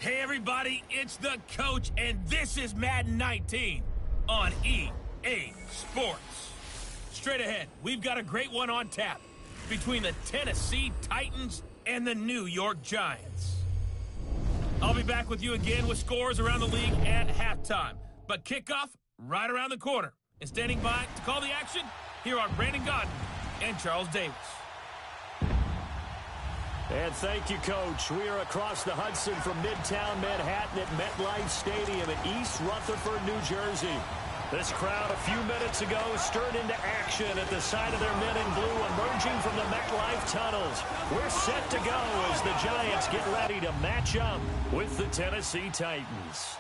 Hey everybody, it's the coach, and this is Madden 19 on EA Sports. Straight ahead, we've got a great one on tap between the Tennessee Titans and the New York Giants. I'll be back with you again with scores around the league at halftime, but kickoff right around the corner. And standing by to call the action, here are Brandon Gaudin and Charles Davis. And thank you, Coach. We are across the Hudson from Midtown Manhattan at MetLife Stadium in East Rutherford, New Jersey. This crowd a few minutes ago stirred into action at the side of their men in blue emerging from the MetLife tunnels. We're set to go as the Giants get ready to match up with the Tennessee Titans.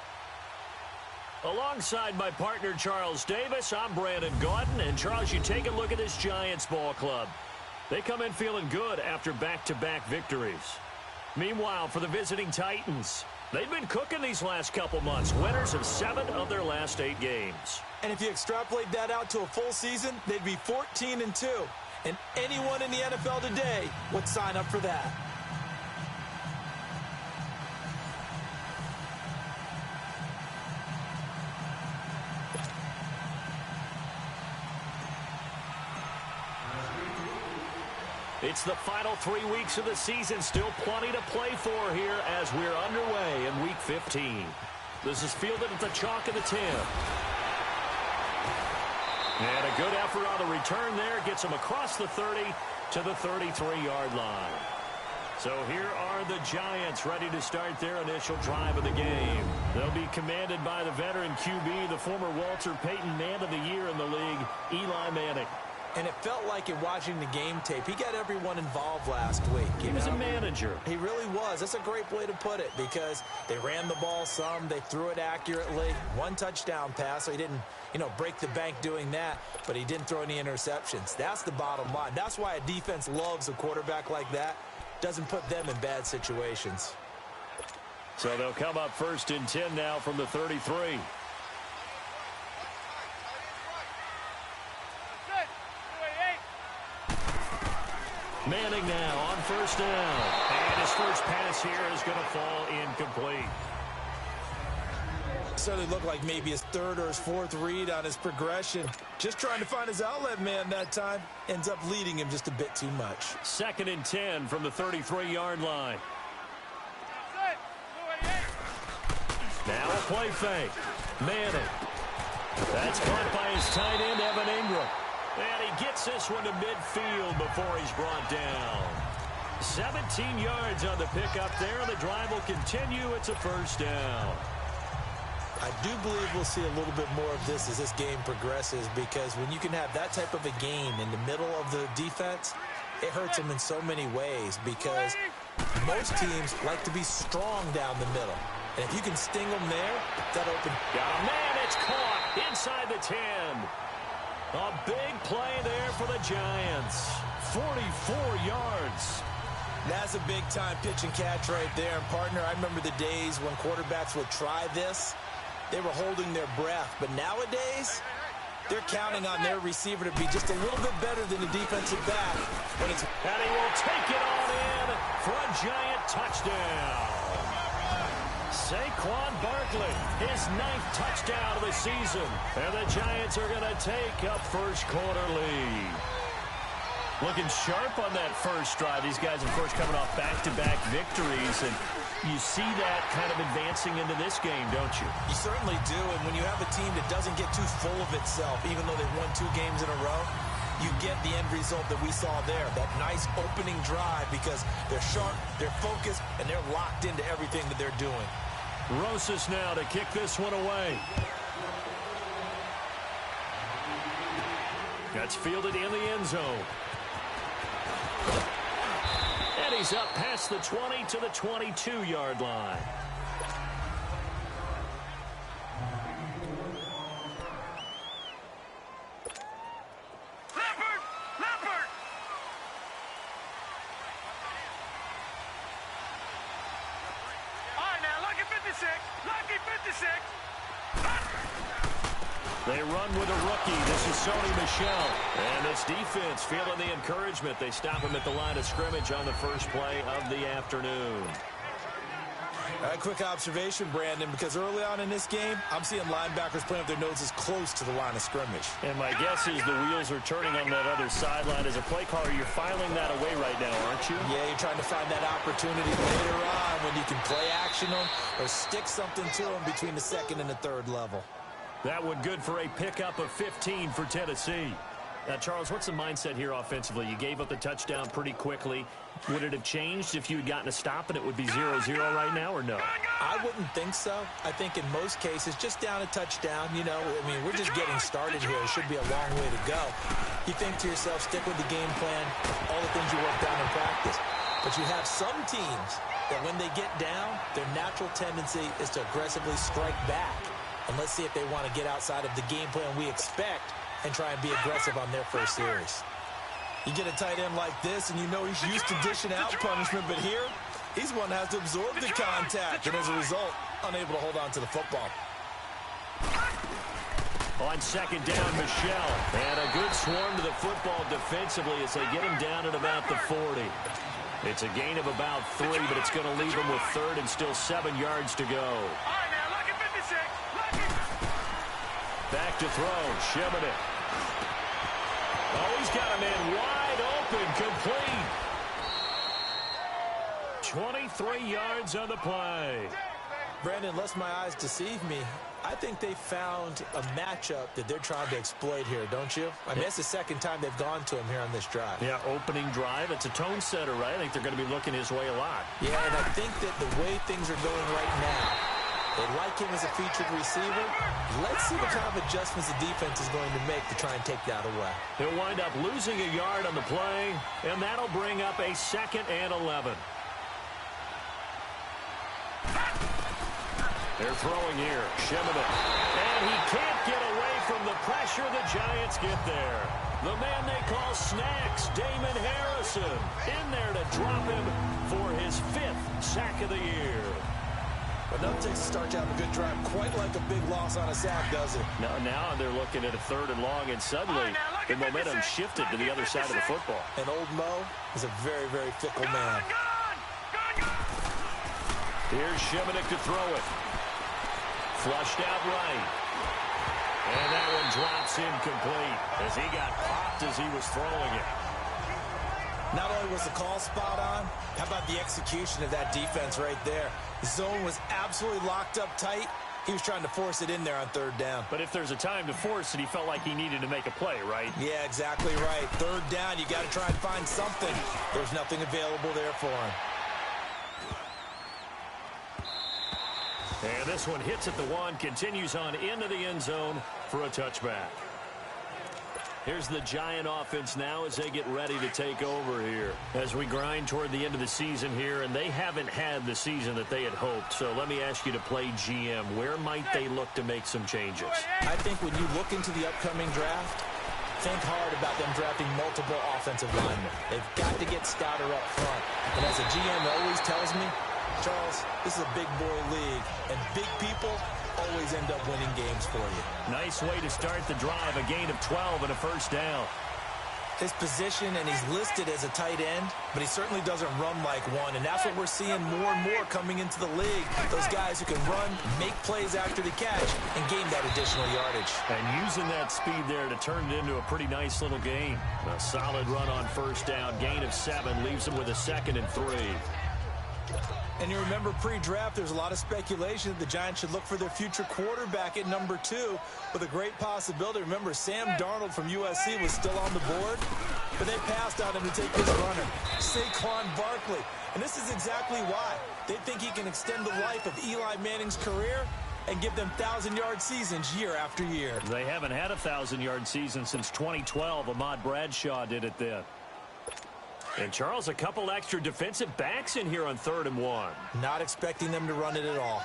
Alongside my partner, Charles Davis, I'm Brandon Gaudin. And, Charles, you take a look at this Giants ball club. They come in feeling good after back-to-back victories. Meanwhile, for the visiting Titans, they've been cooking these last couple months. Winners of 7 of their last 8 games. And if you extrapolate that out to a full season, they'd be 14-2. And anyone in the NFL today would sign up for that. It's the final 3 weeks of the season. Still plenty to play for here as we're underway in Week 15. This is fielded at the chalk of the 10. And a good effort on the return there. Gets him across the 30 to the 33-yard line. So here are the Giants ready to start their initial drive of the game. They'll be commanded by the veteran QB, the former Walter Payton Man of the Year in the league, Eli Manning. And it felt like in watching the game tape, he got everyone involved last week. He was a manager. He really was. That's a great way to put it because they ran the ball some. They threw it accurately. 1 touchdown pass, so he didn't, break the bank doing that, but he didn't throw any interceptions. That's the bottom line. That's why a defense loves a quarterback like that. Doesn't put them in bad situations. So they'll come up 1st and 10 now from the 33. Manning now on 1st down. And his first pass here is going to fall incomplete. Certainly looked like maybe his 3rd or his 4th read on his progression. Just trying to find his outlet man that time. Ends up leading him just a bit too much. 2nd and 10 from the 33-yard line. Now a play fake. Manning. That's caught by his tight end, Evan Ingram. And he gets this one to midfield before he's brought down. 17 yards on the pickup there, and the drive will continue. It's a 1st down. I do believe we'll see a little bit more of this as this game progresses because when you can have that type of a game in the middle of the defense, it hurts them in so many ways because most teams like to be strong down the middle. And if you can sting them there, that open. Got a man, it's caught inside the 10. A big play there for the Giants. 44 yards. That's a big-time pitch and catch right there. And, partner, I remember the days when quarterbacks would try this. They were holding their breath. But nowadays, they're counting on their receiver to be just a little bit better than the defensive back. And he will take it on in for a Giant touchdown. Saquon Barkley, his 9th touchdown of the season. And the Giants are going to take a first-quarter lead. Looking sharp on that first drive. These guys, of course, coming off back-to-back victories. And you see that kind of advancing into this game, don't you? You certainly do. And when you have a team that doesn't get too full of itself, even though they've won 2 games in a row, you get the end result that we saw there. That nice opening drive because they're sharp, they're focused, and they're locked into everything that they're doing. Rosas now to kick this one away. That's fielded in the end zone. And he's up past the 20 to the 22-yard line. Leopard! All right, now, lucky 56. Lucky 56. They run with a rookie. This is Sony Michel. And this defense feeling the encouragement. They stop him at the line of scrimmage on the first play of the afternoon. A quick observation, Brandon, because early on in this game, I'm seeing linebackers playing with their noses close to the line of scrimmage. And my guess is the wheels are turning on that other sideline. As a play caller, you're filing that away right now, aren't you? Yeah, you're trying to find that opportunity later on when you can play action them or stick something to them between the 2nd and the 3rd level. That one good for a pickup of 15 for Tennessee. Now, Charles, what's the mindset here offensively? You gave up the touchdown pretty quickly. Would it have changed if you had gotten a stop and it would be 0-0 right now or no? I wouldn't think so. I think in most cases, just down a touchdown, we're just getting started here. It should be a long way to go. You think to yourself, stick with the game plan, all the things you worked on in practice. But you have some teams that when they get down, their natural tendency is to aggressively strike back. And let's see if they want to get outside of the game plan we expect and try and be aggressive on their first series. You get a tight end like this, and you know he's used to dishing out punishment, but here, he's one that has to absorb the contact, and as a result, unable to hold on to the football. On 2nd down, Michel. And a good swarm to the football defensively as they get him down at about the 40. It's a gain of about 3, but it's going to leave him with 3rd and still 7 yards to go. Back to throw, Shimon it. Oh, he's got a man wide open, complete. 23 yards on the play. Brandon, unless my eyes deceive me, I think they found a matchup that they're trying to exploit here, don't you? I mean, it's the second time they've gone to him here on this drive. Yeah, opening drive. It's a tone setter, right? I think they're going to be looking his way a lot. Yeah, and I think that the way things are going right now, they like him as a featured receiver. Let's see what kind of adjustments the defense is going to make to try and take that away. He'll wind up losing a yard on the play, and that'll bring up a 2nd and 11. They're throwing here. Shimoda. And he can't get away from the pressure. The Giants get there. The man they call Snacks, Damon Harrison, in there to drop him for his 5th sack of the year. Enough takes to start you out a good drive. Quite like a big loss on a sack, does it? Now they're looking at a 3rd and long, and suddenly the momentum shifted to the other side of the football. And old Mo is a very, very fickle man. Here's Shimoda to throw it. Flushed out right. And that one drops incomplete as he got popped as he was throwing it. Not only was the call spot on, how about the execution of that defense right there? The zone was absolutely locked up tight. He was trying to force it in there on 3rd down. But if there's a time to force it, he felt like he needed to make a play, right? Yeah, exactly right. 3rd down, you got to try and find something. There's nothing available there for him. And this one hits at the 1, continues on into the end zone for a touchback. Here's the Giant offense now as they get ready to take over here. As we grind toward the end of the season here, and they haven't had the season that they had hoped. So let me ask you to play GM. Where might they look to make some changes? I think when you look into the upcoming draft, think hard about them drafting multiple offensive linemen. They've got to get stouter up front. And as a GM always tells me, Charles, this is a big boy league, and big people always end up winning games for you. Nice way to start the drive, a gain of 12 and a 1st down. His position, and he's listed as a tight end, but he certainly doesn't run like one, and that's what we're seeing more and more coming into the league. Those guys who can run, make plays after the catch, and gain that additional yardage. And using that speed there to turn it into a pretty nice little gain. A solid run on 1st down, gain of 7, leaves him with a 2nd and 3. And you remember pre-draft, there's a lot of speculation that the Giants should look for their future quarterback at number 2 with a great possibility. Remember, Sam Darnold from USC was still on the board, but they passed on him to take this runner, Saquon Barkley. And this is exactly why. They think he can extend the life of Eli Manning's career and give them 1,000-yard seasons year after year. They haven't had a 1,000-yard season since 2012. Ahmad Bradshaw did it then. And, Charles, a couple extra defensive backs in here on 3rd and 1. Not expecting them to run it at all.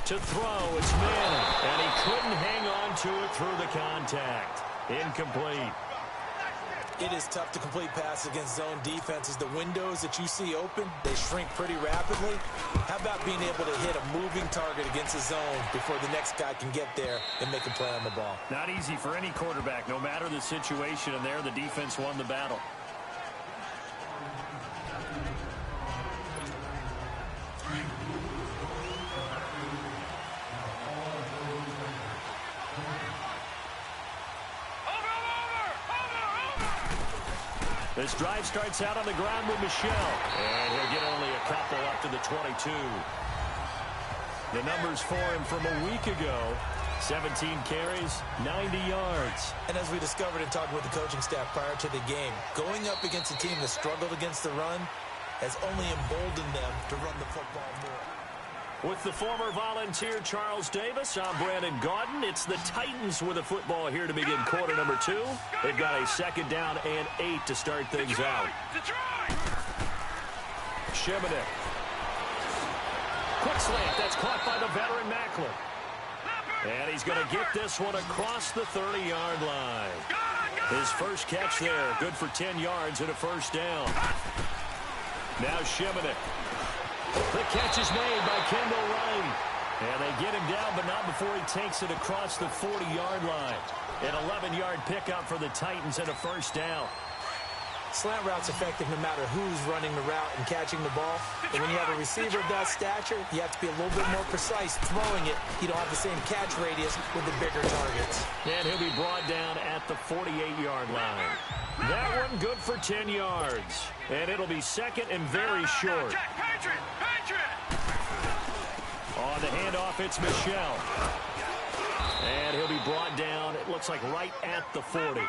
To throw, it's Manning. And he couldn't hang on to it through the contact. Incomplete. It is tough to complete passes against zone defenses. The windows that you see open, they shrink pretty rapidly. How about being able to hit a moving target against a zone before the next guy can get there and make a play on the ball? Not easy for any quarterback, no matter the situation, and there the defense won the battle. This drive starts out on the ground with Michel. And he'll get only a couple up to the 22. The numbers for him from a week ago. 17 carries, 90 yards. And as we discovered in talking with the coaching staff prior to the game, going up against a team that struggled against the run has only emboldened them to run the football more. With the former Volunteer Charles Davis, I'm Brandon Gaudin. It's the Titans with the football here to begin quarter number 2. They've got a 2nd down and 8 to start things out. Shimoda. Quick slant. That's caught by the veteran Macklin. And he's going to get this one across the 30-yard line. His first catch there, good for 10 yards and a 1st down. Now Shimoda. The catch is made by Kendall Wright. And they get him down, but not before he takes it across the 40-yard line. An 11-yard pickup for the Titans and a 1st down. Slant route's effective no matter who's running the route and catching the ball. But when you have a receiver of that stature, you have to be a little bit more precise throwing it. You don't have the same catch radius with the bigger targets. And he'll be brought down at the 48-yard line. That one good for 10 yards. And it'll be second and very short. On the handoff, it's Michel. And he'll be brought down, it looks like right at the 40.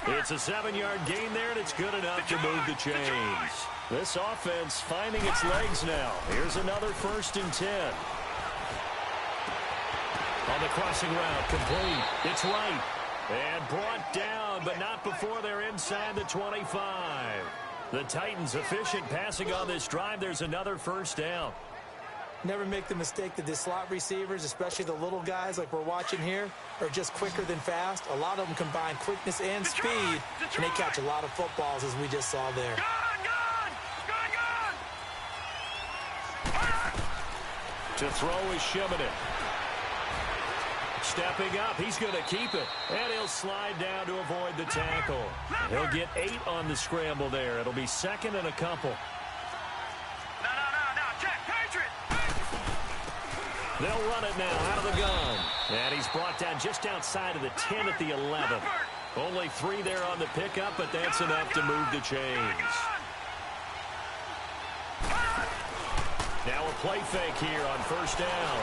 It's a 7-yard gain there, and it's good enough to move the chains. This offense finding its legs now. Here's another 1st and 10. On the crossing route, complete. It's right. And brought down, but not before they're inside the 25. The Titans efficient passing on this drive. There's another 1st down. Never make the mistake that the slot receivers, especially the little guys like we're watching here, are just quicker than fast. A lot of them combine quickness and speed, and they catch a lot of footballs, as we just saw there. To throw is Shimonin. Stepping up, he's going to keep it. And he'll slide down to avoid the tackle. He'll get 8 on the scramble there. It'll be 2nd and a couple. They'll run it now out of the gun. And he's brought down just outside of the 10 at the 11. Only 3 there on the pickup, but that's enough to move the chains. Now a play fake here on 1st down.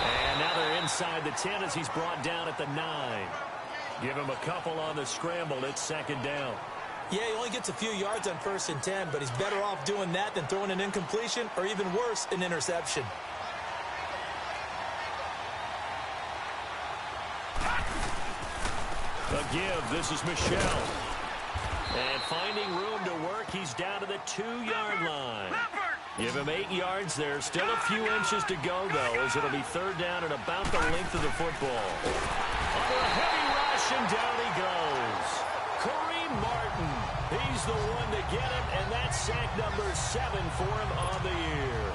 And now they're inside the 10 as he's brought down at the 9. Give him a couple on the scramble. It's 2nd down. Yeah, he only gets a few yards on 1st and 10, but he's better off doing that than throwing an incompletion or even worse, an interception. A give. This is Michel. And finding room to work, he's down to the 2-yard line. Give him 8 yards there. Still a few inches to go, though, as it'll be 3rd down and about the length of the football. Under a heavy rush, and down he goes. Kareem Martin. He's the one to get him, and that's sack number 7 for him on the year.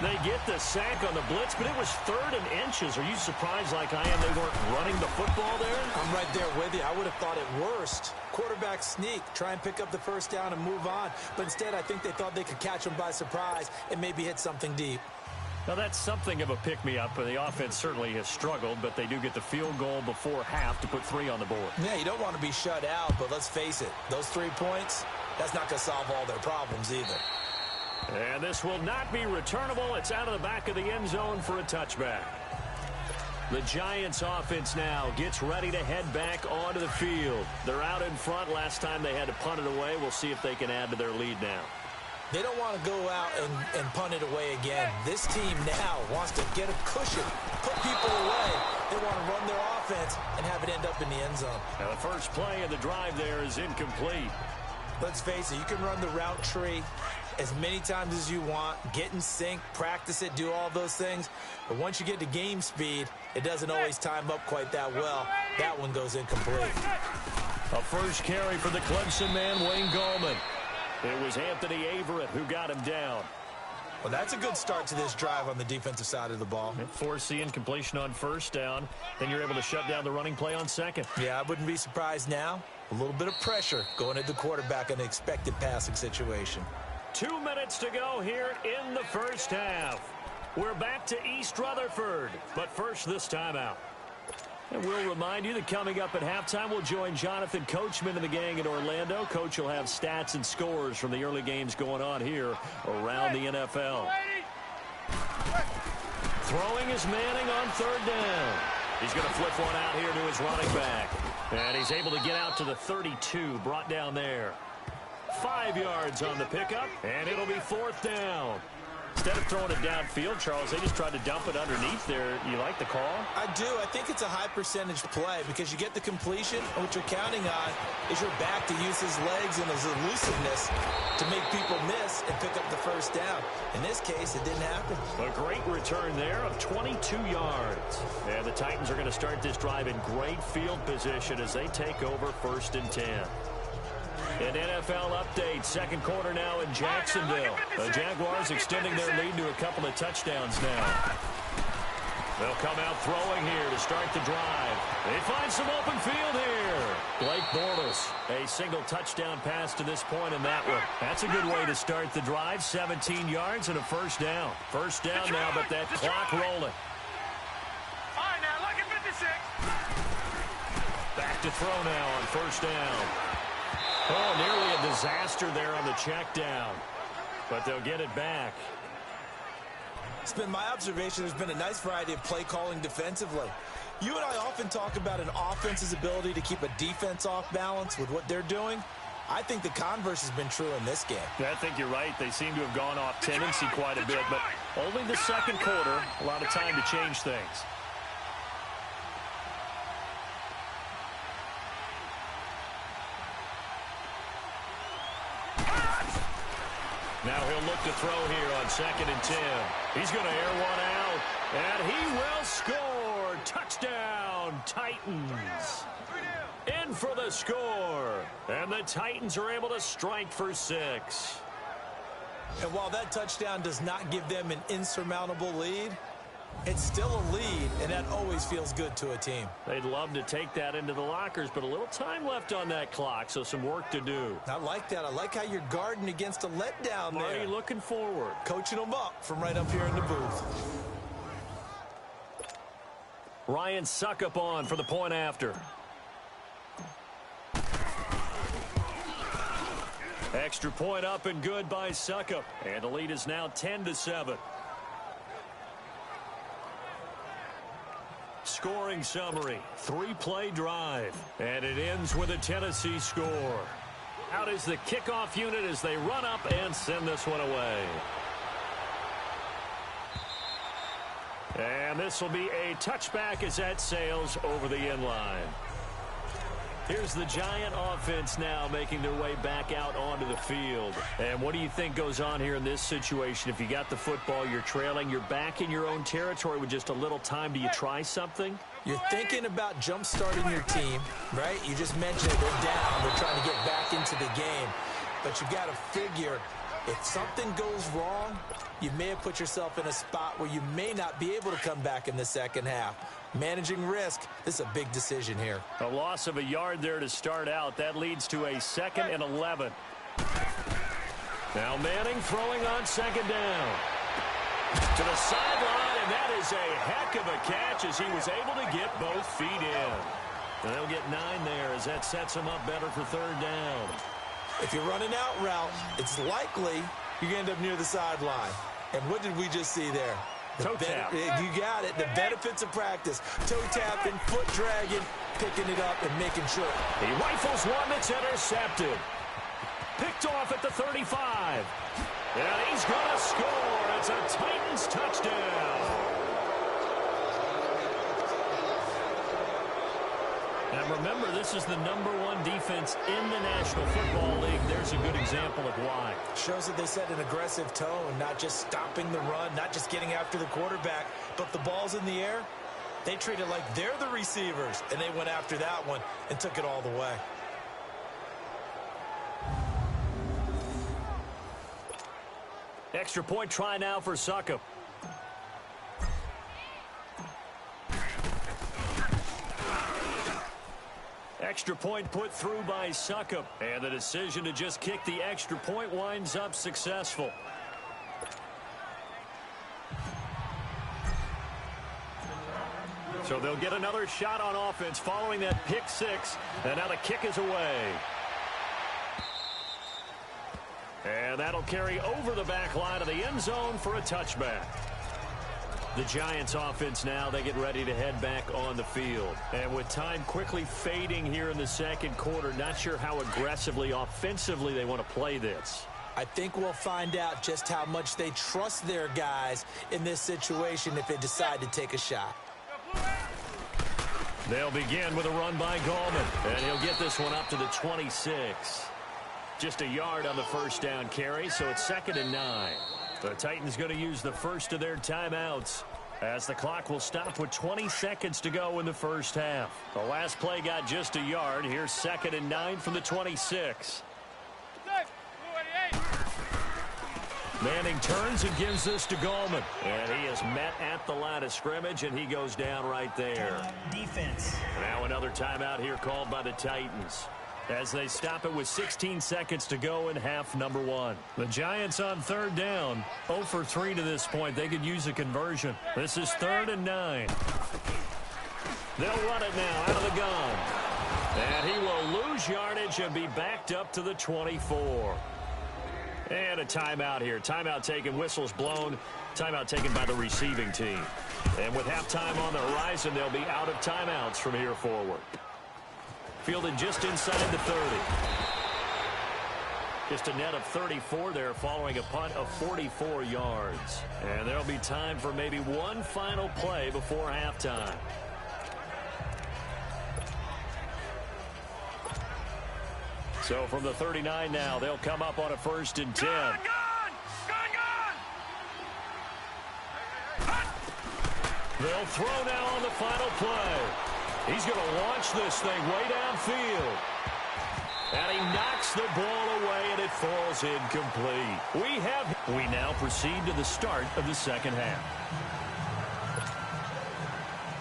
They get the sack on the blitz, but it was 3rd and inches. Are you surprised like I am they weren't running the football there? I'm right there with you. I would have thought it worst. Quarterback sneak, try and pick up the 1st down and move on. But instead, I think they thought they could catch him by surprise and maybe hit something deep. Now, that's something of a pick-me-up, and the offense certainly has struggled, but they do get the field goal before half to put 3 on the board. Yeah, you don't want to be shut out, but let's face it, those 3 points, that's not going to solve all their problems either. And this will not be returnable. It's out of the back of the end zone for a touchback. The Giants offense now gets ready to head back onto the field. They're out in front. Last time they had to punt it away. We'll see if they can add to their lead now. They don't want to go out and punt it away again. This team now wants to get a cushion, put people away. They want to run their offense and have it end up in the end zone. Now the first play of the drive there is incomplete. Let's face it, you can run the route tree as many times as you want, get in sync, practice it, do all those things. But once you get to game speed, it doesn't always time up quite that well. That one goes incomplete. A first carry for the Clemson man, Wayne Gallman. It was Anthony Averett who got him down. Well, that's a good start to this drive on the defensive side of the ball. Force the incompletion on 1st down. Then you're able to shut down the running play on 2nd. Yeah, I wouldn't be surprised now. A little bit of pressure going at the quarterback in an expected passing situation. 2 minutes to go here in the first half. We're back to East Rutherford, but first this timeout. And we'll remind you that coming up at halftime, we'll join Jonathan Coachman and the gang in Orlando. Coach will have stats and scores from the early games going on here around the NFL. Throwing is Manning on 3rd down. He's going to flip one out here to his running back. And he's able to get out to the 32, brought down there. 5 yards on the pickup, and it'll be 4th down. Instead of throwing it downfield, Charles, they just tried to dump it underneath there. You like the call? I do. I think it's a high percentage play because you get the completion, and what you're counting on is your back to use his legs and his elusiveness to make people miss and pick up the 1st down. In this case, it didn't happen. A great return there of 22 yards. And the Titans are going to start this drive in great field position as they take over 1st and 10. An NFL update, 2nd quarter now in Jacksonville. The Jaguars extending their lead to a couple of touchdowns now. They'll come out throwing here to start the drive. They find some open field here. Blake Bortles, a single touchdown pass to this point in that one. That's a good way to start the drive. 17 yards and a first down. First down now, but that clock rolling. All right, now, lucky 56. Back to throw now on first down. Oh, nearly a disaster there on the check down. But they'll get it back. It's been my observation there's been a nice variety of play calling defensively. You and I often talk about an offense's ability to keep a defense off balance with what they're doing. I think the converse has been true in this game. I think you're right. They seem to have gone off tendency quite a bit, but only the second quarter. A lot of time to change things. Now he'll look to throw here on 2nd and 10. He's going to air one out, and he will score. Touchdown, Titans. In for the score. And the Titans are able to strike for 6. And while that touchdown does not give them an insurmountable lead, it's still a lead, and that always feels good to a team. They'd love to take that into the lockers, but a little time left on that clock, so some work to do. I like that. I like how you're guarding against a letdown there. Marty looking forward. Coaching them up from right up here in the booth. Ryan Succop on for the point after. Extra point up and good by Succop. And the lead is now 10-7. Scoring summary, 3-play drive, and it ends with a Tennessee score. Out is the kickoff unit as they run up and send this one away. And this will be a touchback as that sails over the end line. Here's the Giant offense now making their way back out onto the field. And what do you think goes on here in this situation? If you got the football, you're trailing, you're back in your own territory with just a little time. Do you try something? You're thinking about jump-starting your team, right? You just mentioned it. They're down. They're trying to get back into the game. But you've got to figure if something goes wrong, you may have put yourself in a spot where you may not be able to come back in the second half. Managing risk, this is a big decision here. A loss of a yard there to start out. That leads to a 2nd and 11. Now Manning throwing on 2nd down. To the sideline, and that is a heck of a catch as he was able to get both feet in. And they'll get 9 there as that sets him up better for 3rd down. If you're running out route, it's likely you're going to end up near the sideline. And what did we just see there? Toe tap. You got it. The benefits of practice. Toe tapping, foot dragging, picking it up and making sure. He rifles one that's intercepted. Picked off at the 35. And he's going to score. It's a Titans touchdown. And remember, this is the #1 defense in the National Football League. There's a good example of why. Shows that they set an aggressive tone, not just stopping the run, not just getting after the quarterback, but the ball's in the air. They treat it like they're the receivers, and they went after that one and took it all the way. Extra point try now for Succop. Extra point put through by Succop. And the decision to just kick the extra point winds up successful. So they'll get another shot on offense following that pick 6. And now the kick is away. And that'll carry over the back line of the end zone for a touchback. The Giants offense now, they get ready to head back on the field. And with time quickly fading here in the second quarter, not sure how aggressively, offensively they want to play this. I think we'll find out just how much they trust their guys in this situation if they decide to take a shot. They'll begin with a run by Gallman, and he'll get this one up to the 26. Just a yard on the first down carry, so it's 2nd and 9. The Titans going to use the first of their timeouts as the clock will stop with 20 seconds to go in the first half. The last play got just a yard. Here's 2nd and 9 from the 26. Manning turns and gives this to Gallman. And he is met at the line of scrimmage, and he goes down right there. Defense. Now another timeout here called by the Titans, as they stop it with 16 seconds to go in half number 1. The Giants on third down, 0 for 3 to this point. They could use a conversion. This is 3rd and 9. They'll run it now out of the gun. And he will lose yardage and be backed up to the 24. And a timeout here. Timeout taken, whistles blown. Timeout taken by the receiving team. And with halftime on the horizon, they'll be out of timeouts from here forward. Fielded just inside the 30. Just a net of 34 there following a punt of 44 yards. And there'll be time for maybe one final play before halftime. So from the 39 now, they'll come up on a 1st and 10. Gun! They'll throw now on the final play. He's going to launch this thing way downfield. And he knocks the ball away, and it falls incomplete. We now proceed to the start of the second half.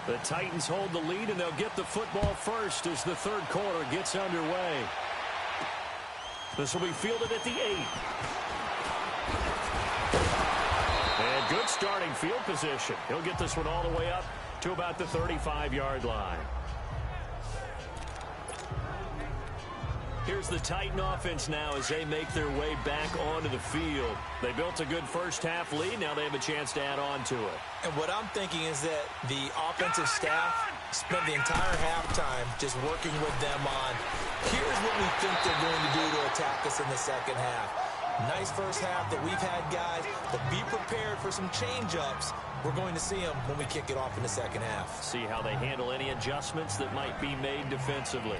The Titans hold the lead, and they'll get the football first as the third quarter gets underway. This will be fielded at the 8. And good starting field position. He'll get this one all the way up to about the 35-yard line. Here's the Titan offense now as they make their way back onto the field. They built a good first-half lead. Now they have a chance to add on to it. And what I'm thinking is that the offensive staff spent the entire halftime just working with them on, here's what we think they're going to do to attack us in the second half. Nice first half that we've had, guys, but be prepared for some change-ups. We're going to see them when we kick it off in the second half. See how they handle any adjustments that might be made defensively.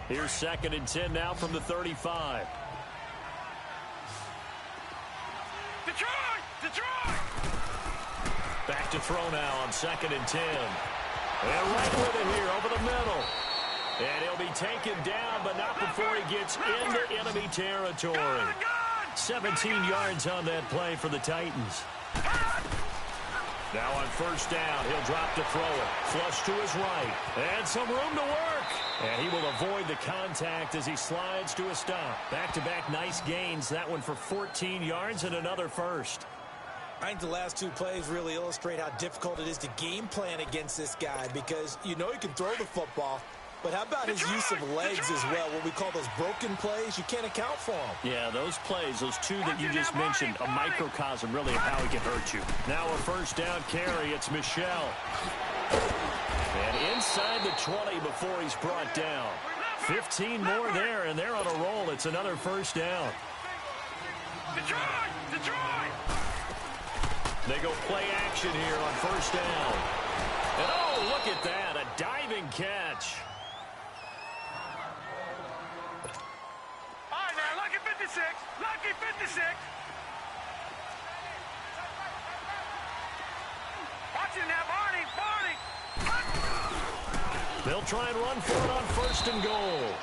Here's 2nd and 10 now from the 35. Detroit! Back to throw now on 2nd and 10. And right with it here over the middle. And he'll be taken down, but not before he gets into enemy territory. 17 yards on that play for the Titans. Now on 1st down, he'll drop to throw it. Flush to his right. And some room to work. And he will avoid the contact as he slides to a stop. Back-to-back nice gains. That one for 14 yards and another first. I think the last 2 plays really illustrate how difficult it is to game plan against this guy, because you know he can throw the football, but how about his use of legs as well? What we call those broken plays, you can't account for them. Yeah, those plays, those 2 that you just mentioned, a microcosm really of how he can hurt you. Now a 1st down carry, it's Michel. And inside the 20 before he's brought down. 15 more there, and they're on a roll. It's another 1st down. Detroit! They go play action here on 1st down. And oh, look at that, a diving catch. All right, now, lucky 56. Lucky 56. Watch it now, Barney. They'll try and run for it on 1st and goal.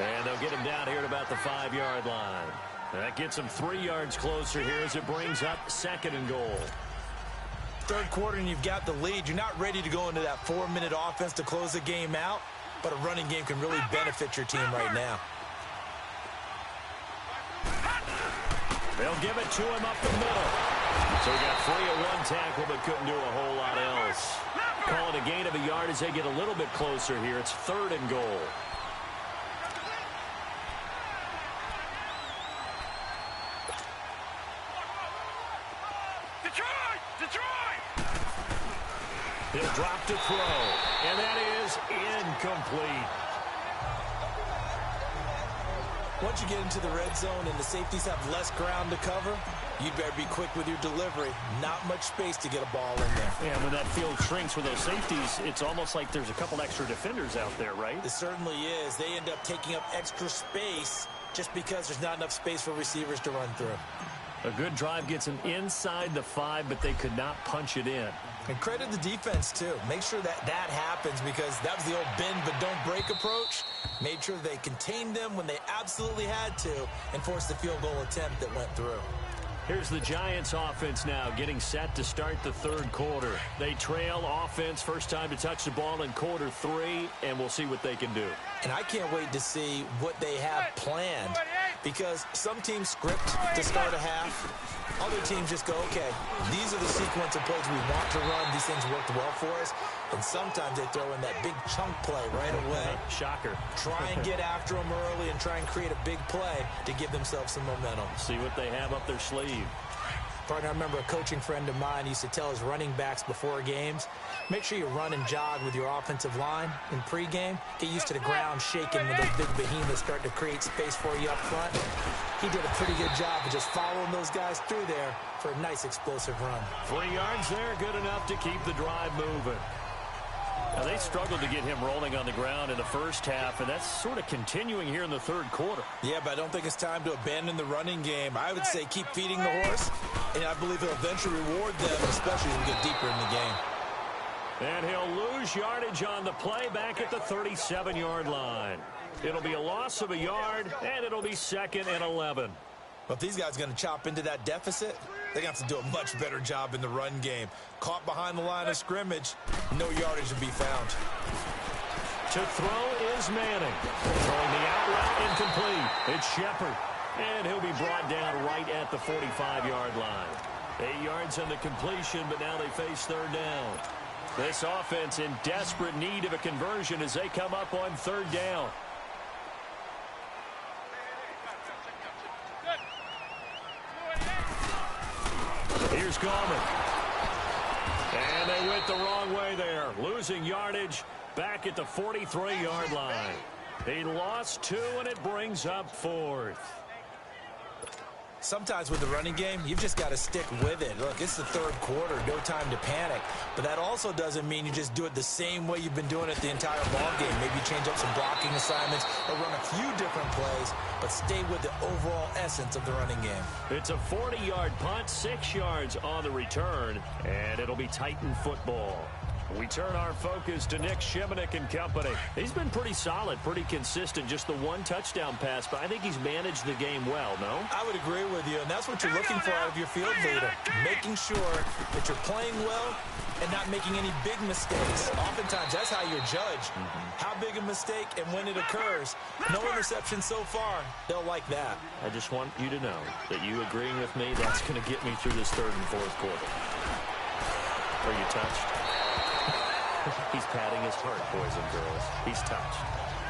And they'll get him down here at about the 5-yard line. That gets him 3 yards closer here as it brings up 2nd and goal. Third quarter and you've got the lead. You're not ready to go into that 4-minute offense to close the game out, but a running game can really benefit your team right now. They'll give it to him up the middle. So he got free at 1 tackle but couldn't do a whole lot else. Call it a gain of a yard as they get a little bit closer here. It's 3rd and goal. Detroit! He'll drop to throw, and that is incomplete. Once you get into the red zone and the safeties have less ground to cover, you'd better be quick with your delivery. Not much space to get a ball in there. Yeah, when that field shrinks with those safeties, it's almost like there's a couple extra defenders out there, right? It certainly is. They end up taking up extra space just because there's not enough space for receivers to run through. A good drive gets them inside the 5, but they could not punch it in. And credit the defense, too. Make sure that happens, because that was the old bend but don't break approach. Made sure they contained them when they absolutely had to and forced the field goal attempt that went through. Here's the Giants offense now getting set to start the third quarter. They trail offense, first time to touch the ball in quarter 3, and we'll see what they can do. And I can't wait to see what they have planned, because some teams script to start a half. Other teams just go, okay, these are the sequence of plays we want to run. These things worked well for us. And sometimes they throw in that big chunk play right away. Shocker. Try and get after them early and try and create a big play to give themselves some momentum. See what they have up their sleeve. Partner, I remember a coaching friend of mine used to tell his running backs before games, make sure you run and jog with your offensive line in pregame. Get used to the ground shaking when those big behemoths start to create space for you up front. He did a pretty good job of just following those guys through there for a nice explosive run. 3 yards there, good enough to keep the drive moving. Now, they struggled to get him rolling on the ground in the first half, and that's sort of continuing here in the third quarter. Yeah, but I don't think it's time to abandon the running game. I would say keep feeding the horse, and I believe he'll eventually reward them, especially as we get deeper in the game. And he'll lose yardage on the play back at the 37-yard line. It'll be a loss of a yard, and it'll be 2nd and 11. But if these guys are going to chop into that deficit, they're going to have to do a much better job in the run game. Caught behind the line of scrimmage, no yardage to be found. To throw is Manning. Throwing the out route incomplete. It's Shepard. And he'll be brought down right at the 45-yard line. 8 yards on the completion, but now they face third down. This offense in desperate need of a conversion as they come up on third down. Here's Gallman. And they went the wrong way there. Losing yardage back at the 43-yard line. He lost 2, and it brings up 4th. Sometimes with the running game, you've just got to stick with it. Look, it's the third quarter, no time to panic. But that also doesn't mean you just do it the same way you've been doing it the entire ball game. Maybe change up some blocking assignments or run a few different plays, but stay with the overall essence of the running game. It's a 40-yard punt, 6 yards on the return, and it'll be Titan football. We turn our focus to Nick Shimonek and company. He's been pretty solid, pretty consistent, just the 1 touchdown pass, but I think he's managed the game well, no? I would agree with you, and that's what you're looking for out of your field leader, making sure that you're playing well and not making any big mistakes. Oftentimes, that's how you're judged. How big a mistake and when it occurs. No interception so far. They'll like that. I just want you to know that you agreeing with me, that's going to get me through this third and fourth quarter. Are you touched? He's patting his heart, boys and girls. He's touched.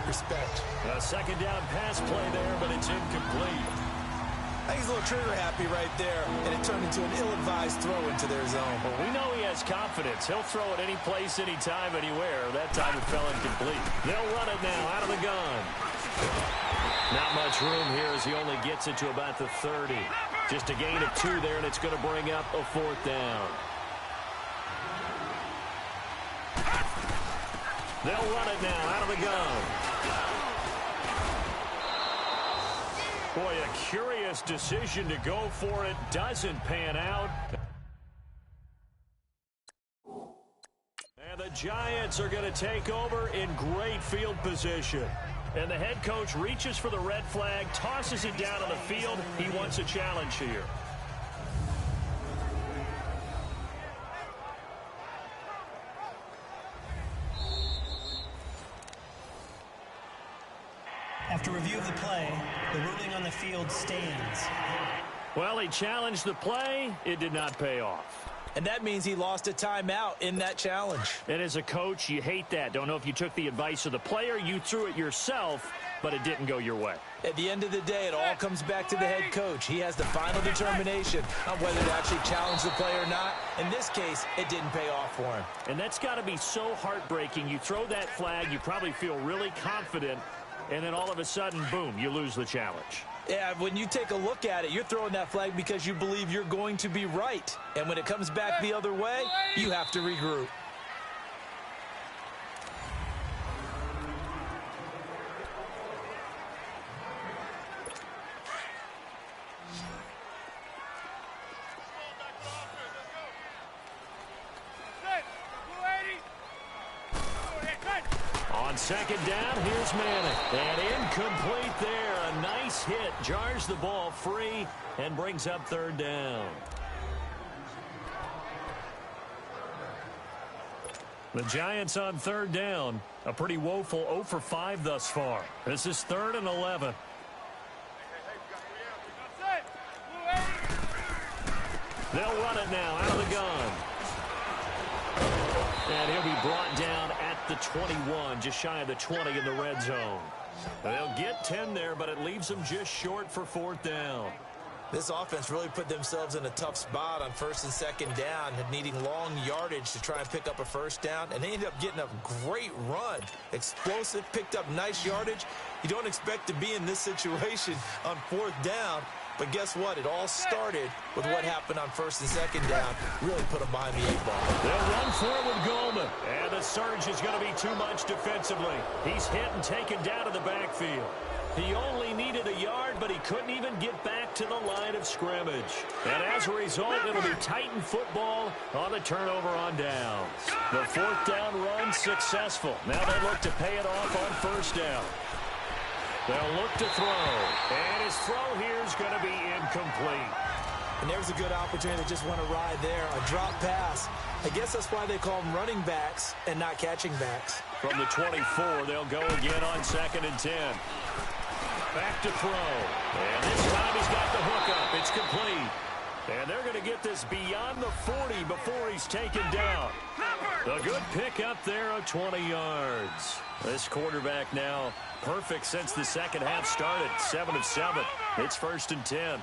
Respect. A second down pass play there, but it's incomplete. I think he's a little trigger happy right there, and it turned into an ill-advised throw into their zone. Well, we know he has confidence. He'll throw it any place, anytime, anywhere. That time it fell incomplete. They'll run it now out of the gun. Not much room here as he only gets it to about the 30. Just a gain of 2 there, and it's going to bring up a 4th down. They'll run it now out of the gun. Boy, a curious decision to go for it. Doesn't pan out. And the Giants are going to take over in great field position. And the head coach reaches for the red flag, tosses it down on the field. He wants a challenge here. After review of the play, the ruling on the field stands. Well, he challenged the play. It did not pay off. And that means he lost a timeout in that challenge. And as a coach, you hate that. Don't know if you took the advice of the player, you threw it yourself, but it didn't go your way. At the end of the day, it all comes back to the head coach. He has the final determination on whether to actually challenge the play or not. In this case, it didn't pay off for him. And that's got to be so heartbreaking. You throw that flag, you probably feel really confident, and then all of a sudden, boom, you lose the challenge. Yeah, when you take a look at it, you're throwing that flag because you believe you're going to be right. And when it comes back the other way, you have to regroup. On second down, here's Manning. And incomplete there. A nice hit. Jars the ball free and brings up third down. The Giants on third down. A pretty woeful 0 for 5 thus far. This is 3rd and 11. They'll run it now out of the gun. And he'll be brought down at the 21, just shy of the 20 in the red zone. They'll get 10 there, but it leaves them just short for 4th down. This offense really put themselves in a tough spot on 1st and 2nd down, needing long yardage to try and pick up a 1st down, and they ended up getting a great run. Explosive, picked up nice yardage. You don't expect to be in this situation on 4th down, but guess what? It all started with what happened on 1st and 2nd down. Really put them behind the 8-ball. They'll run for it with Goldman, and the surge is going to be too much defensively. He's hit and taken down to the backfield. He only needed a yard, but he couldn't even get back to the line of scrimmage. And as a result, it'll be Titan football on the turnover on downs. The 4th down run successful. Now they look to pay it off on 1st down. They'll look to throw. And his throw here is going to be incomplete. And there's a good opportunity to just want to ride there. A drop pass. I guess that's why they call them running backs and not catching backs. From the 24, they'll go again on 2nd and 10. Back to throw. And this time he's got the hook up. It's complete. And they're going to get this beyond the 40 before he's taken down. A good pick up there of 20 yards. This quarterback now perfect since the 2nd half started. 7 of 7. It's 1st and 10.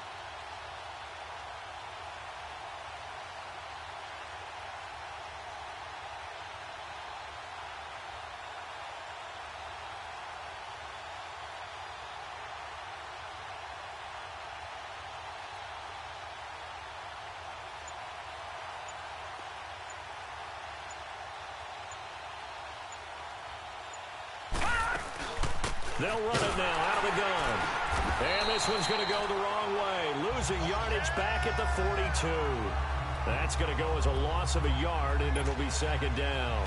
They'll run it now out of the gun. And this one's going to go the wrong way. Losing yardage back at the 42. That's going to go as a loss of a yard, and it'll be 2nd down.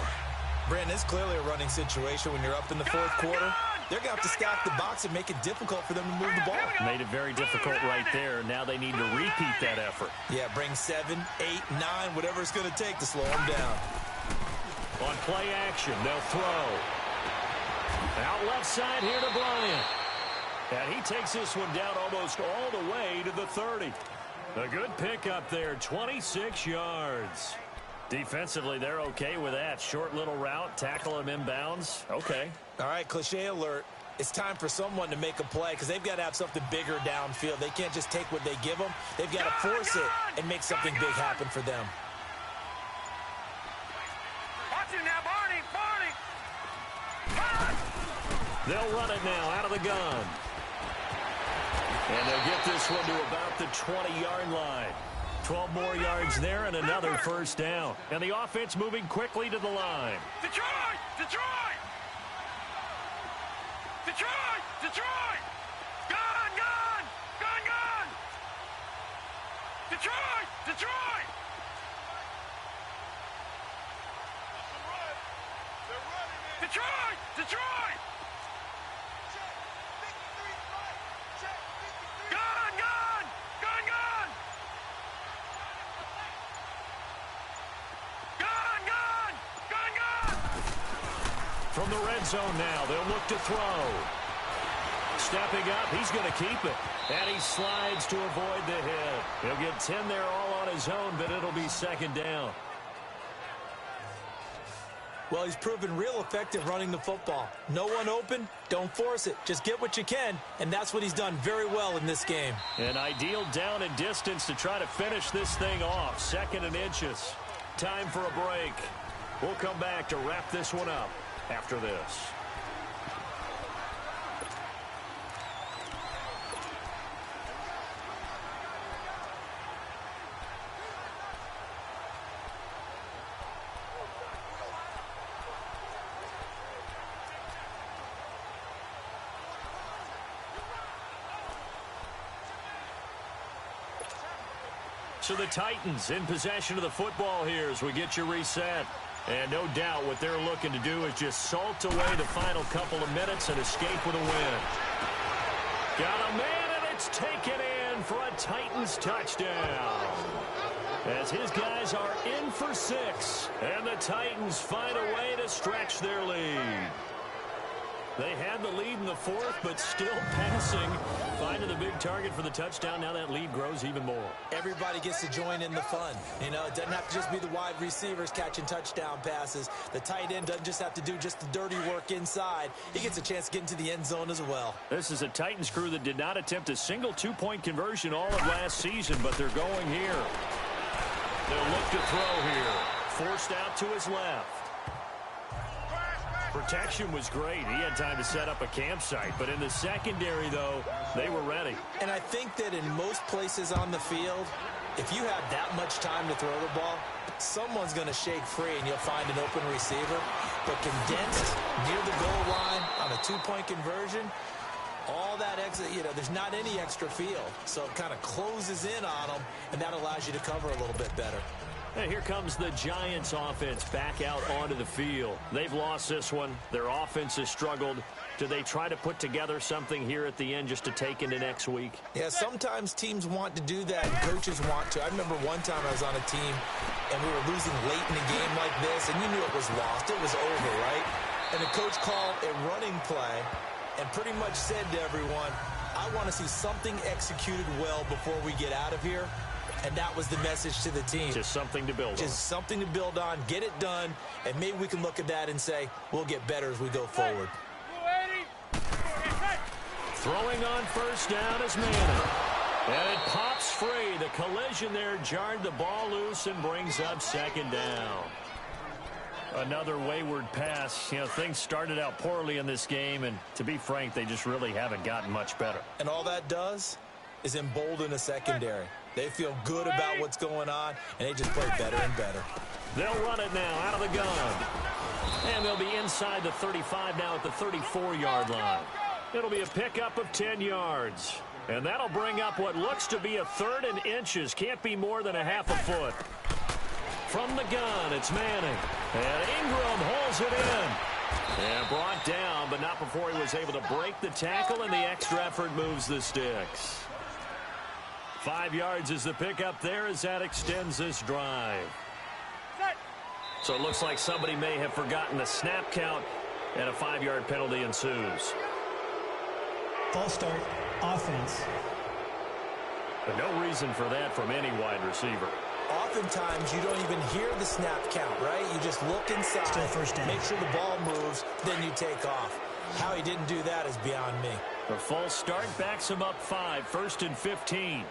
Brandon, it's clearly a running situation when you're up in the 4th quarter. They're going to have to stack the box and make it difficult for them to move the ball. Made it very difficult right there. Now they need to repeat that effort. Yeah, bring 7, 8, 9, whatever it's going to take to slow them down. On play action, they'll throw. Out left side here to Bryant. And he takes this one down almost all the way to the 30. A good pickup there, 26 yards. Defensively, they're okay with that. Short little route, tackle him inbounds. Okay. All right, cliche alert. It's time for someone to make a play because they've got to have something bigger downfield. They can't just take what they give them. They've got to force it and make something big happen for them. Watch it now, Barney. They'll run it now out of the gun. And they'll get this one to about the 20-yard line. 12 more yards there and another 1st down. And the offense moving quickly to the line. Detroit! Detroit! Detroit! Detroit! Gone! Gone! Gone! Gone! Detroit! Detroit! Detroit! Detroit! Gone! Gone! Gone! Gone! Gone! Gone! Gone! Gone! From the red zone now, they'll look to throw. Stepping up, he's going to keep it. And he slides to avoid the hit. He'll get 10 there all on his own, but it'll be 2nd down. Well, he's proven real effective running the football. No one open, don't force it. Just get what you can, and that's what he's done very well in this game. An ideal down and distance to try to finish this thing off. 2nd and inches. Time for a break. We'll come back to wrap this one up after this. So the Titans in possession of the football here as we get you reset. And no doubt what they're looking to do is just salt away the final couple of minutes and escape with a win. Got a man, and it's taken in for a Titans touchdown. As his guys are in for 6, and the Titans find a way to stretch their lead. They had the lead in the 4th, but still passing. Finding the big target for the touchdown. Now that lead grows even more. Everybody gets to join in the fun. You know, it doesn't have to just be the wide receivers catching touchdown passes. The tight end doesn't just have to do just the dirty work inside. He gets a chance to get into the end zone as well. This is a Titans crew that did not attempt a single 2-point conversion all of last season, but they're going here. They'll look to throw here. Forced out to his left. Protection was great. He had time to set up a campsite. But in the secondary, though, they were ready. And I think that in most places on the field, if you have that much time to throw the ball, someone's going to shake free and you'll find an open receiver. But condensed near the goal line on a 2-point conversion, all that extra, you know, there's not any extra field. So it kind of closes in on them, and that allows you to cover a little bit better. And here comes the Giants offense back out onto the field. They've lost this one. Their offense has struggled. Do they try to put together something here at the end just to take into next week? Yeah, sometimes teams want to do that, and coaches want to. I remember one time I was on a team, and we were losing late in a game like this, and you knew it was lost. It was over, right? And the coach called a running play and pretty much said to everyone, I want to see something executed well before we get out of here. And that was the message to the team. Just something to build on. Just something to build on, get it done, and maybe we can look at that and say, we'll get better as we go forward. Throwing on first down is Manning. And it pops free. The collision there jarred the ball loose and brings up 2nd down. Another wayward pass. You know, things started out poorly in this game, and to be frank, they just really haven't gotten much better. And all that does is embolden a secondary. They feel good about what's going on, and they just play better and better. They'll run it now out of the gun. And they'll be inside the 35 now at the 34-yard line. It'll be a pickup of 10 yards. And that'll bring up what looks to be a 3rd and inches. Can't be more than a half a foot. From the gun, it's Manning. And Ingram holds it in. And brought down, but not before he was able to break the tackle, and the extra effort moves the sticks. 5 yards is the pickup there as that extends this drive. So it looks like somebody may have forgotten the snap count, and a 5-yard penalty ensues. False start, offense. But no reason for that from any wide receiver. Oftentimes, you don't even hear the snap count, right? You just look inside, Still first down. make sure the ball moves, then you take off. How he didn't do that is beyond me. The false start backs him up 5, 1st and 15.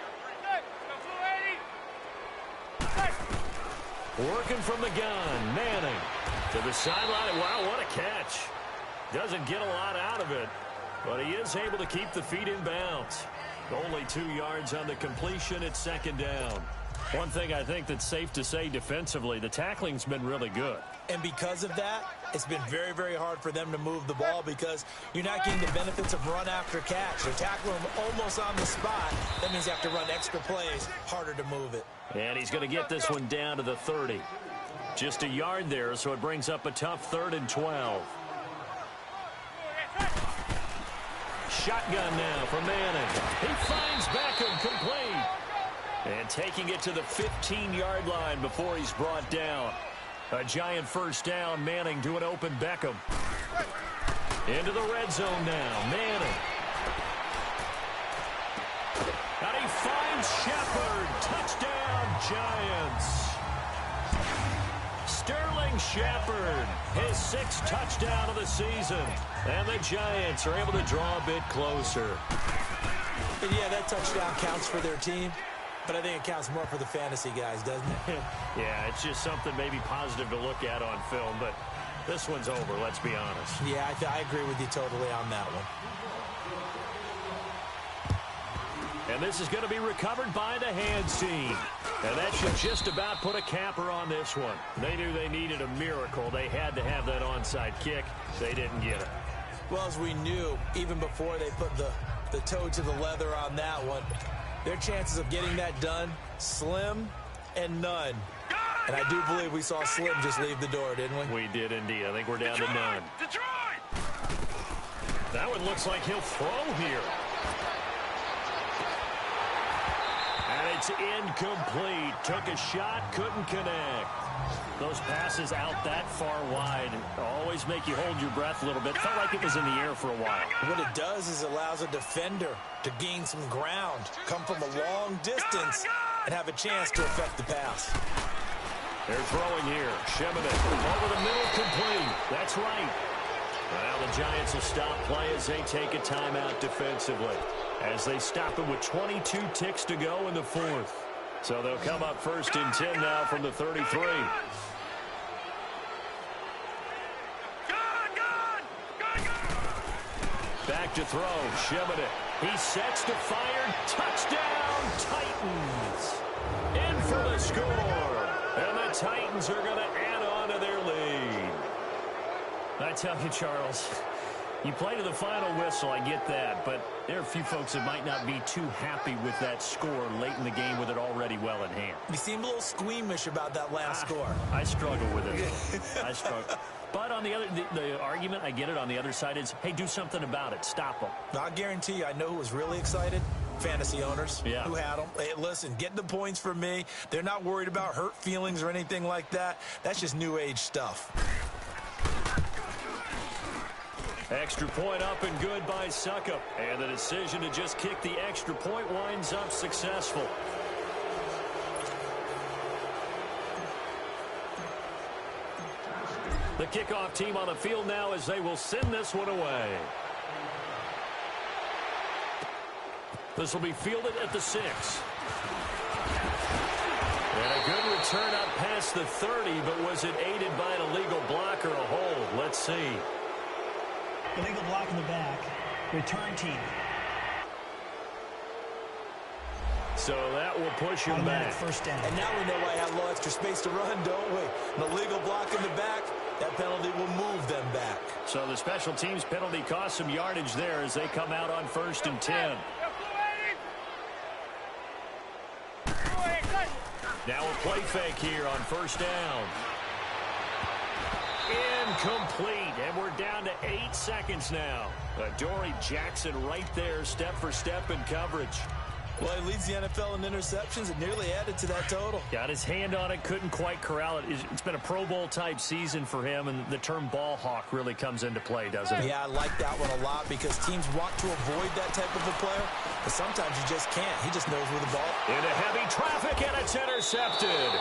Working from the gun, Manning to the sideline. Wow, what a catch. Doesn't get a lot out of it, but he is able to keep the feet in bounds. Only 2 yards on the completion. It's 2nd down. One thing I think that's safe to say defensively, the tackling's been really good. And because of that, it's been very, very hard for them to move the ball because you're not getting the benefits of run after catch. They're tackling them almost on the spot. That means you have to run extra plays, harder to move it. And he's going to get this one down to the 30. Just a yard there, so it brings up a tough 3rd and 12. Shotgun now for Manning. He finds Beckham complete. And taking it to the 15-yard line before he's brought down. A giant first down. Manning to an open Beckham. Into the red zone now. Manning. And he finds Shepard. Touchdown, Giants. Sterling Shepard, his 6th touchdown of the season. And the Giants are able to draw a bit closer. And yeah, that touchdown counts for their team. But I think it counts more for the fantasy guys, doesn't it? Yeah, it's just something maybe positive to look at on film. But this one's over, let's be honest. Yeah, I agree with you totally on that one. And this is going to be recovered by the hands team. And that should just about put a capper on this one. They knew they needed a miracle. They had to have that onside kick. They didn't get it. Well, as we knew, even before they put the toe to the leather on that one, their chances of getting that done, slim and none. And I do believe we saw Slim just leave the door, didn't we? We did indeed. I think we're down to none. Detroit! That one looks like he'll throw here. And it's incomplete. Took a shot, couldn't connect. Those passes out that far wide always make you hold your breath a little bit. Felt like it was in the air for a while. What it does is it allows a defender to gain some ground, come from a long distance, and have a chance to affect the pass. They're throwing here. Sheminit over the middle, complete. That's right. Well, the Giants will stop play as they take a timeout defensively, as they stop it with 22 ticks to go in the fourth. So they'll come up first and 10 now from the 33. Back to throw. Sheminit. He sets to fire. Touchdown, Titans. In for the score. And the Titans are going to add on to their lead. I tell you, Charles, you play to the final whistle, I get that, but there are a few folks that might not be too happy with that score late in the game with it already well in hand. You seem a little squeamish about that last score. I struggle with it. I struggle. But on the other, the argument, I get it, on the other side is, hey, do something about it. Stop them. I guarantee you, I know who was really excited. Fantasy owners who had them. Hey, listen, get the points for me. They're not worried about hurt feelings or anything like that. That's just new age stuff. Extra point up and good by Succop. And the decision to just kick the extra point winds up successful. The kickoff team on the field now as they will send this one away. This will be fielded at the 6. And a good return up past the 30, but was it aided by an illegal block or a hold? Let's see. Illegal block in the back. Return team. So that will push him back. First down. And now we know why I have a little extra space to run, don't we? An illegal block in the back, that penalty will move them back. So the special teams penalty cost some yardage there as they come out on first and 10. Now a play fake here on first down. Incomplete, and we're down to 8 seconds now. Adoree Jackson right there, step for step in coverage. Well, he leads the NFL in interceptions and nearly added to that total. Got his hand on it, couldn't quite corral it. It's been a Pro Bowl-type season for him, and the term ball hawk really comes into play, doesn't it? Yeah, I like that one a lot because teams want to avoid that type of a player, but sometimes you just can't. He just knows where the ball. Into heavy traffic, and it's intercepted.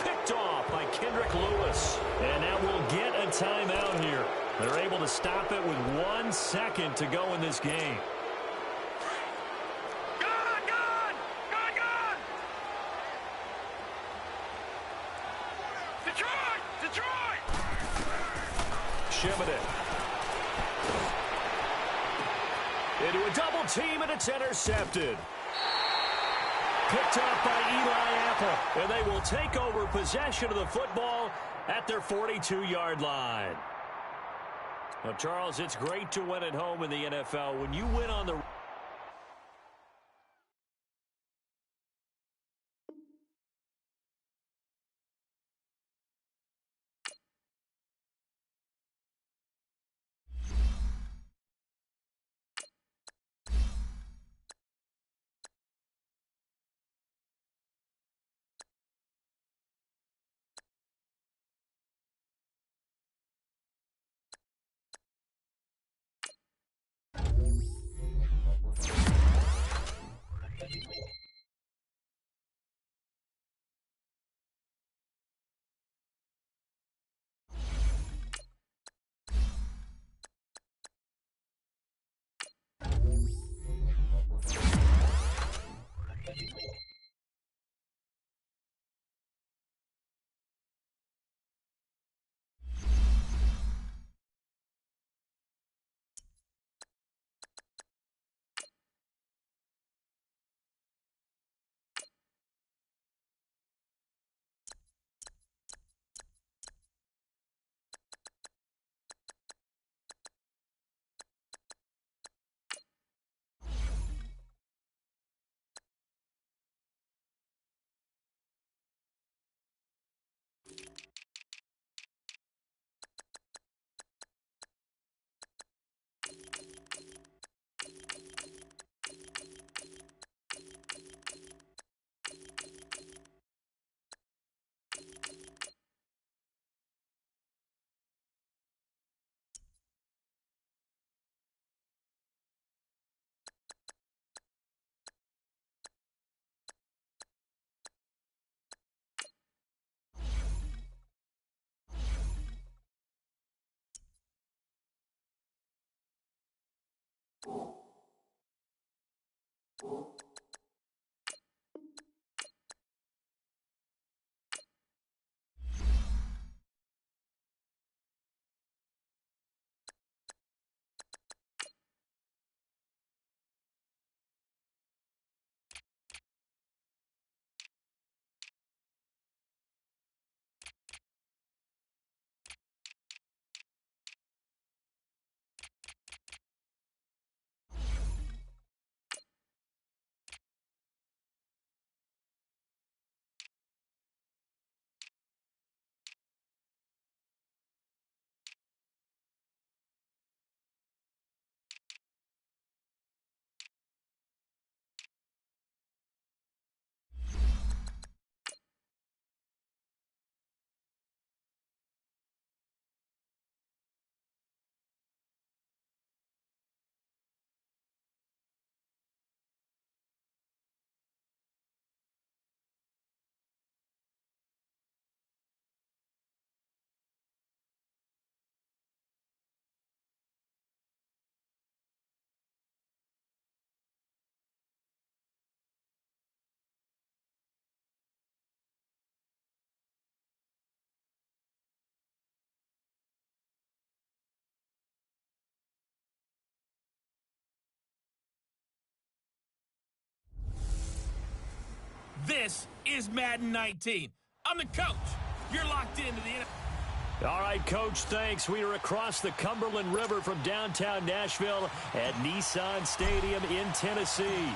Picked off by Kendrick Lewis. And now we'll get a timeout here. They're able to stop it with 1 second to go in this game. Sheminit. Into a double team, and it's intercepted. Picked up by Eli Apple, and they will take over possession of the football at their 42-yard line. Well, Charles, it's great to win at home in the NFL. When you win on the this is Madden 19. I'm the coach. You're locked into the... All right, Coach, thanks. We are across the Cumberland River from downtown Nashville at Nissan Stadium in Tennessee.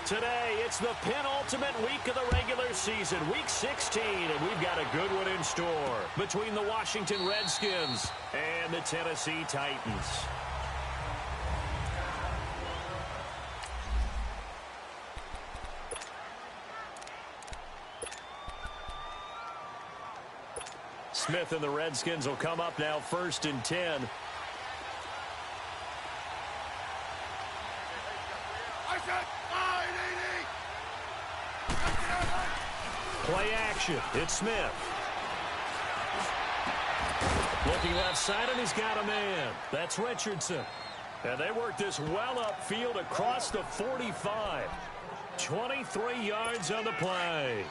Today, it's the penultimate week of the regular season, Week 16, and we've got a good one in store between the Washington Redskins and the Tennessee Titans. Smith and the Redskins will come up now, 1st and 10. Play action. It's Smith. Looking left side, and he's got a man. That's Richardson. And they work this well upfield across the 45. 23 yards on the play.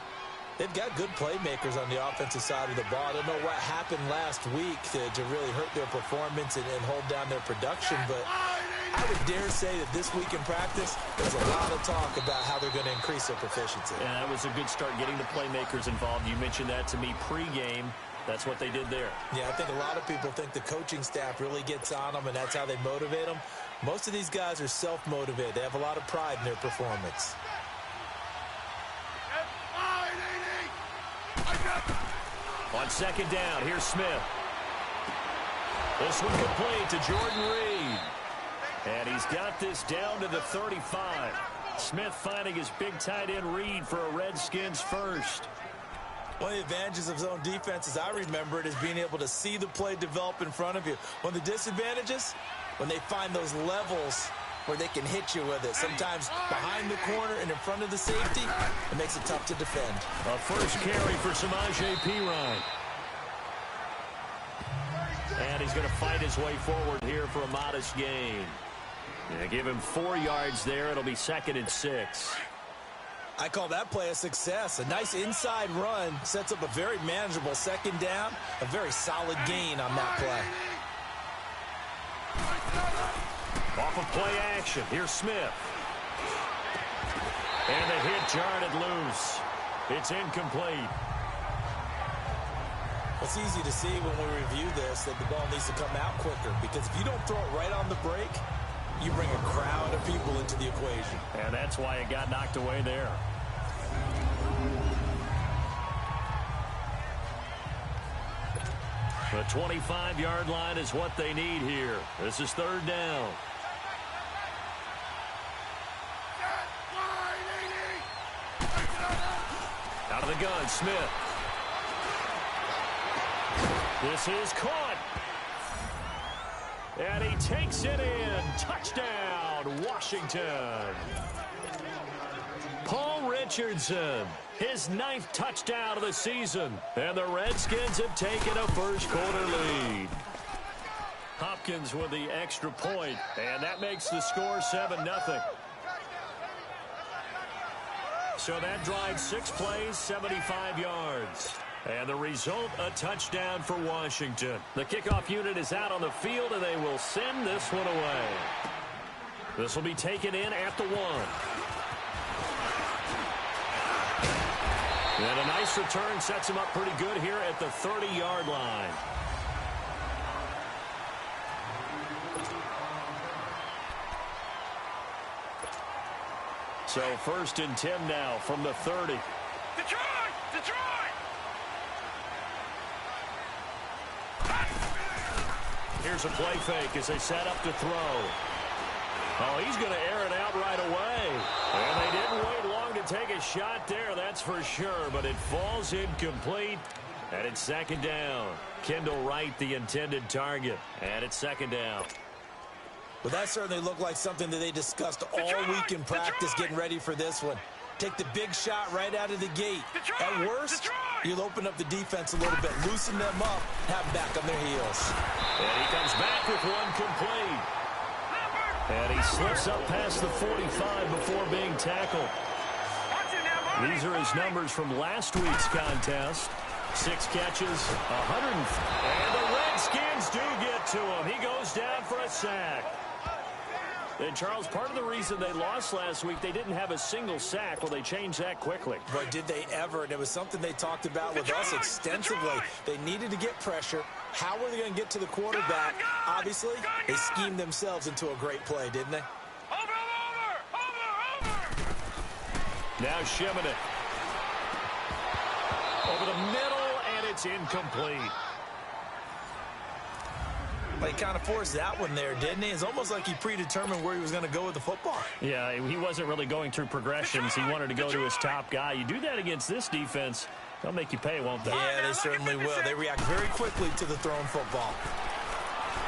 They've got good playmakers on the offensive side of the ball. I don't know what happened last week to really hurt their performance and hold down their production, but I would dare say that this week in practice, there's a lot of talk about how they're going to increase their proficiency. And that was a good start getting the playmakers involved. You mentioned that to me pregame. That's what they did there. Yeah, I think a lot of people think the coaching staff really gets on them, and that's how they motivate them. Most of these guys are self-motivated. They have a lot of pride in their performance. On 2nd down, here's Smith. This one complete to Jordan Reed. And he's got this down to the 35. Smith finding his big tight end Reed for a Redskins first. One of the advantages of zone defense, as I remember it, is being able to see the play develop in front of you. One of the disadvantages, when they find those levels where they can hit you with it. Sometimes behind the corner and in front of the safety, it makes it tough to defend. A first carry for Samaje Perine. And he's going to fight his way forward here for a modest gain. Yeah, give him 4 yards there. It'll be 2nd and 6. I call that play a success. A nice inside run sets up a very manageable 2nd down. A very solid gain on that play. Off of play action, here's Smith. And the hit jarred loose. It's incomplete. It's easy to see when we review this that the ball needs to come out quicker, because if you don't throw it right on the break, you bring a crowd of people into the equation. And that's why it got knocked away there. The 25-yard line is what they need here. This is 3rd down. Out of the gun, Smith. This is caught. And he takes it in. Touchdown, Washington. Paul Richardson, his 9th touchdown of the season. And the Redskins have taken a first-quarter lead. Hopkins with the extra point, and that makes the score 7-0. So that drive, 6 plays, 75 yards. And the result, a touchdown for Washington. The kickoff unit is out on the field, and they will send this one away. This will be taken in at the 1. And a nice return sets him up pretty good here at the 30-yard line. So 1st and 10 now from the 30. Detroit! Detroit! Here's a play fake as they set up to throw. Oh, he's going to air it out right away. And they didn't wait long to take a shot there, that's for sure. But it falls incomplete. And it's 2nd down. Kendall Wright, the intended target. And it's 2nd down. Well, that certainly looked like something that they discussed all week in practice getting ready for this one. Take the big shot right out of the gate. At worst, you'll open up the defense a little bit, loosen them up, have them back on their heels. And he comes back with one complete. And he slips up past the 45 before being tackled. These are his numbers from last week's contest. 6 catches, 100. And the Redskins do get to him. He goes down for a sack. And, Charles, part of the reason they lost last week, they didn't have a single sack. Well, they changed that quickly. But did they ever? And it was something they talked about with us extensively. They needed to get pressure. How were they going to get to the quarterback? Obviously, they schemed themselves into a great play, didn't they? Over. Now Shimonek. Over the middle, and it's incomplete. Well, he kind of forced that one there, didn't he? It's almost like he predetermined where he was going to go with the football. Yeah, he wasn't really going through progressions. He wanted to go to his top guy. You do that against this defense, they'll make you pay, won't they? Yeah, they certainly will. They react very quickly to the thrown football.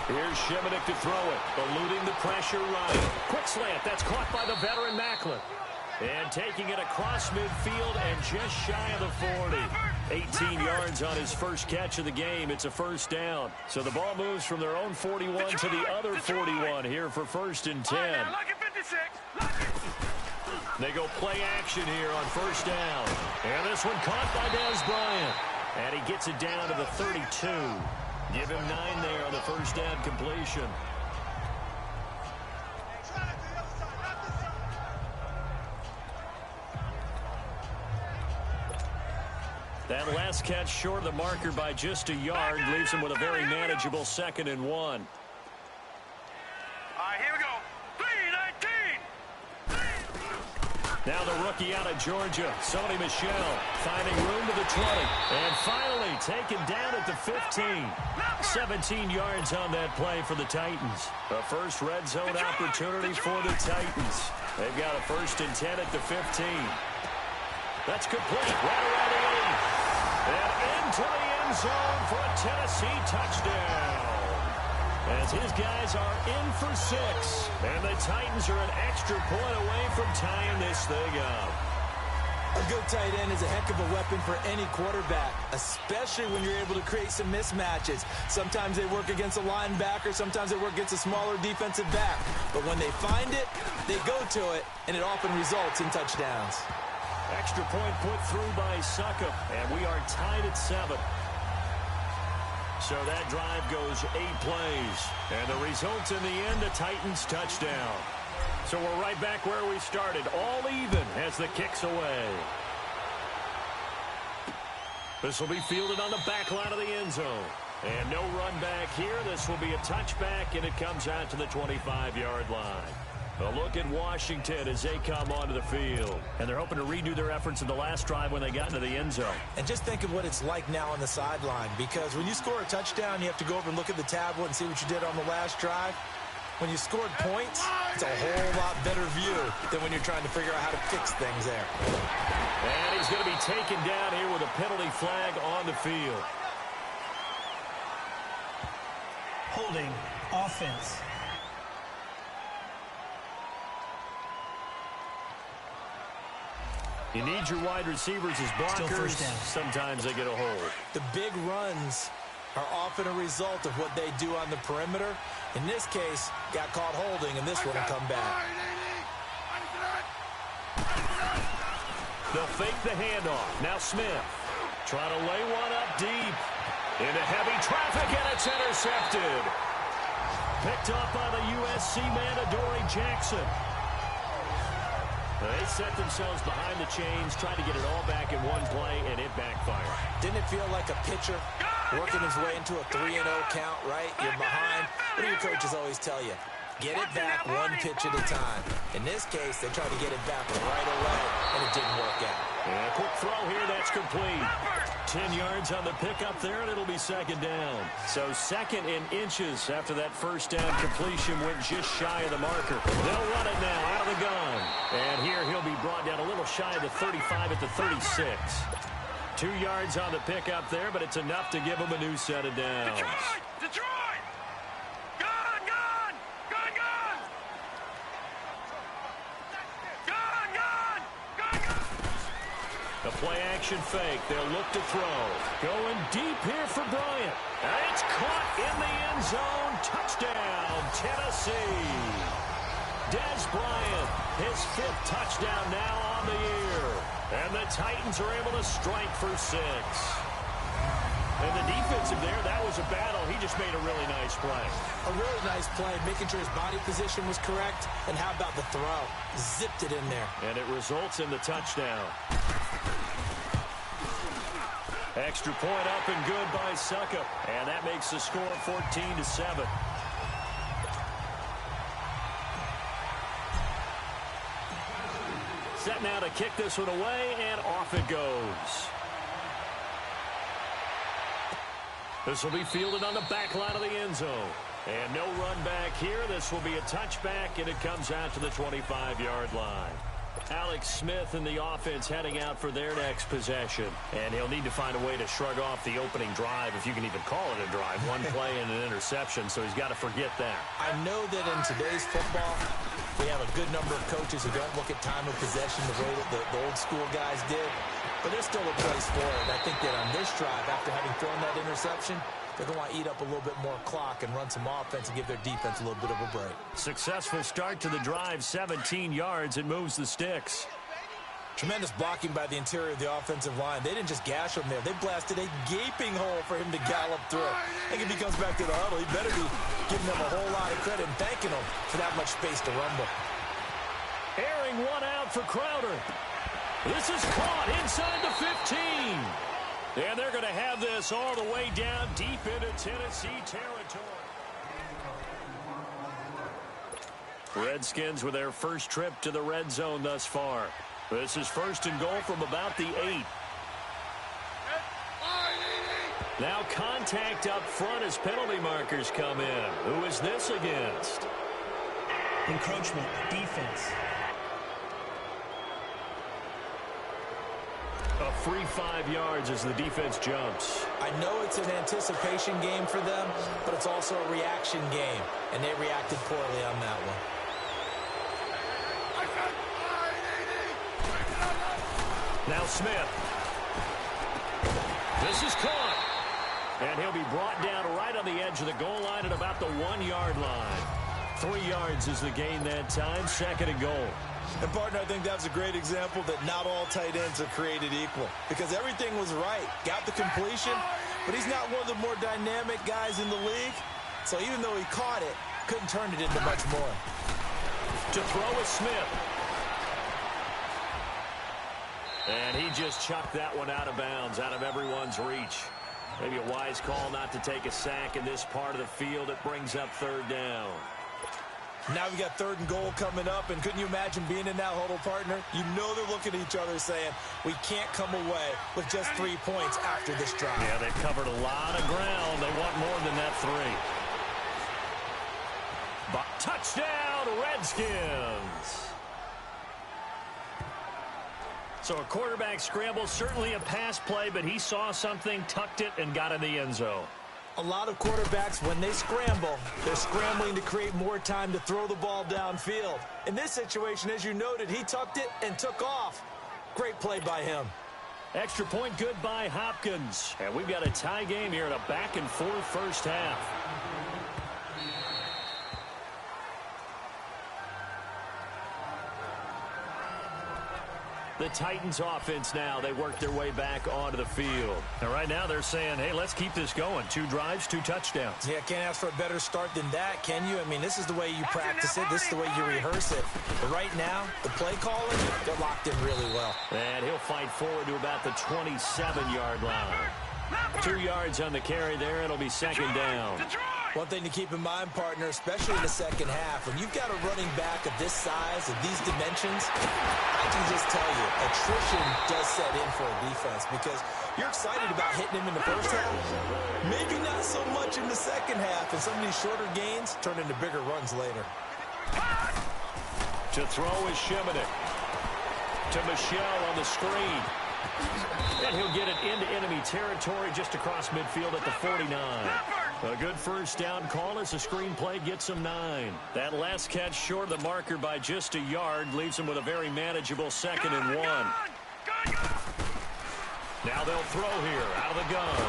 Here's Shimonek to throw it, eluding the pressure Ryan. Quick slant, that's caught by the veteran Macklin. And taking it across midfield and just shy of the 40. 18 yards on his first catch of the game. It's a first down. So the ball moves from their own 41 to the other 41 here for 1st and 10. They go play action here on first down. And this one caught by Dez Bryant. And he gets it down to the 32. Give him 9 there on the first down completion. That last catch short of the marker by just a yard leaves him with a very manageable 2nd and 1. All right, here we go. 3-19. Now the rookie out of Georgia, Sony Michel, finding room to the 20. And finally taken down at the 15. 17 yards on that play for the Titans. A first red zone opportunity for the Titans. They've got a 1st and 10 at the 15. That's complete. Right around the 8. And into the end zone for a Tennessee touchdown. As his guys are in for 6. And the Titans are an extra point away from tying this thing up. A good tight end is a heck of a weapon for any quarterback, especially when you're able to create some mismatches. Sometimes they work against a linebacker, sometimes they work against a smaller defensive back. But when they find it, they go to it, and it often results in touchdowns. Extra point put through by Succop, and we are tied at 7. So that drive goes 8 plays. And the result in the end, a Titans touchdown. So we're right back where we started, all even as the kick's away. This will be fielded on the back line of the end zone. And no run back here. This will be a touchback, and it comes out to the 25-yard line. A look at Washington as they come onto the field. And they're hoping to redo their efforts in the last drive when they got into the end zone. And just think of what it's like now on the sideline, because when you score a touchdown, you have to go over and look at the tablet and see what you did on the last drive. When you scored points, it's a whole lot better view than when you're trying to figure out how to fix things there. And he's going to be taken down here with a penalty flag on the field. Holding offense. You need your wide receivers as blockers. Sometimes they get a hold. The big runs are often a result of what they do on the perimeter. In this case, got caught holding, and this one will come back. They'll fake the handoff. Now Smith trying to lay one up deep. Into heavy traffic, and it's intercepted. Picked up by the USC man, Adoree Jackson. They set themselves behind the chains, tried to get it all back in one play, and it backfired. Didn't it feel like a pitcher working his way into a 3-0 count, right? You're behind. What do your coaches always tell you? Get it back one pitch at a time. In this case, they tried to get it back right away, and it didn't work out. And a quick throw here, that's complete. 10 yards on the pickup there, and it'll be 2nd down. So 2nd in inches after that first down completion went just shy of the marker. They'll run it now out of the gun. And here he'll be brought down a little shy of the 35 at the 36. 2 yards on the pickup there, but it's enough to give him a new set of downs. Detroit! Gun, gun! Gun, gun! Gun, gun! Gun, gun! The play action fake. They'll look to throw. Going deep here for Bryant. And it's caught in the end zone. Touchdown, Tennessee. Dez Bryant, his 5th touchdown now on the year. And the Titans are able to strike for 6. And the defensive there, that was a battle. He just made a really nice play. A really nice play, making sure his body position was correct. And how about the throw? Zipped it in there. And it results in the touchdown. Extra point up and good by Succop. And that makes the score 14-7. Set now to kick this one away, and off it goes. This will be fielded on the back line of the end zone. And no run back here. This will be a touchback, and it comes out to the 25-yard line. Alex Smith and the offense heading out for their next possession. And he'll need to find a way to shrug off the opening drive, if you can even call it a drive. One play and an interception, so he's got to forget that. I know that in today's football, we have a good number of coaches who don't look at time of possession the way that the old school guys did. But there's still a place for it. I think that on this drive, after having thrown that interception, they're going to want to eat up a little bit more clock and run some offense and give their defense a little bit of a break. Successful start to the drive, 17 yards. It moves the sticks. Tremendous blocking by the interior of the offensive line. They didn't just gash him there. They blasted a gaping hole for him to gallop through. I think if he comes back to the huddle, he better be giving them a whole lot of credit and thanking them for that much space to rumble. Airing one out for Crowder. This is caught inside the 15. And they're going to have this all the way down deep into Tennessee territory. Redskins with their first trip to the red zone thus far. This is first and goal from about the 8. Now contact up front as penalty markers come in. Who is this against? Encroachment, defense. A free 5 yards as the defense jumps. I know it's an anticipation game for them, but it's also a reaction game, and they reacted poorly on that one. Now Smith. This is caught. And he'll be brought down right on the edge of the goal line at about the 1-yard line. 3 yards is the gain that time, 2nd and goal. And, partner, I think that's a great example that not all tight ends are created equal. Because everything was right. Got the completion, but he's not one of the more dynamic guys in the league. So even though he caught it, couldn't turn it into much more. To throw is Smith. And he just chucked that one out of bounds, out of everyone's reach. Maybe a wise call not to take a sack in this part of the field. It brings up 3rd down. Now we got 3rd and goal coming up, and couldn't you imagine being in that huddle, partner? You know they're looking at each other saying, we can't come away with just 3 points after this drive. Yeah, they've covered a lot of ground. They want more than that 3. But touchdown, Redskins! So a quarterback scramble, certainly a pass play, but he saw something, tucked it, and got in the end zone. A lot of quarterbacks, when they scramble, they're scrambling to create more time to throw the ball downfield. In this situation, as you noted, he tucked it and took off. Great play by him. Extra point good by Hopkins. And we've got a tie game here in a back-and-forth first half. The Titans offense now, they work their way back onto the field. And right now they're saying, hey, let's keep this going. 2 drives, 2 touchdowns. Yeah, can't ask for a better start than that, can you? I mean, this is the way you practice it. This is the way you rehearse it. But right now, the play calling, they're locked in really well. And he'll fight forward to about the 27-yard line. 2 yards on the carry there. It'll be 2nd down. One thing to keep in mind, partner, especially in the second half, when you've got a running back of this size, of these dimensions, I can just tell you, attrition does set in for a defense because you're excited about hitting him in the first half. Maybe not so much in the second half, and some of these shorter gains turn into bigger runs later. To throw is Shimonik. To Michel on the screen. And he'll get it into enemy territory just across midfield at the 49. A good first down call as the screen play gets him 9. That last catch short of the marker by just a yard leaves him with a very manageable 2nd and 1. Now they'll throw here out of the gun.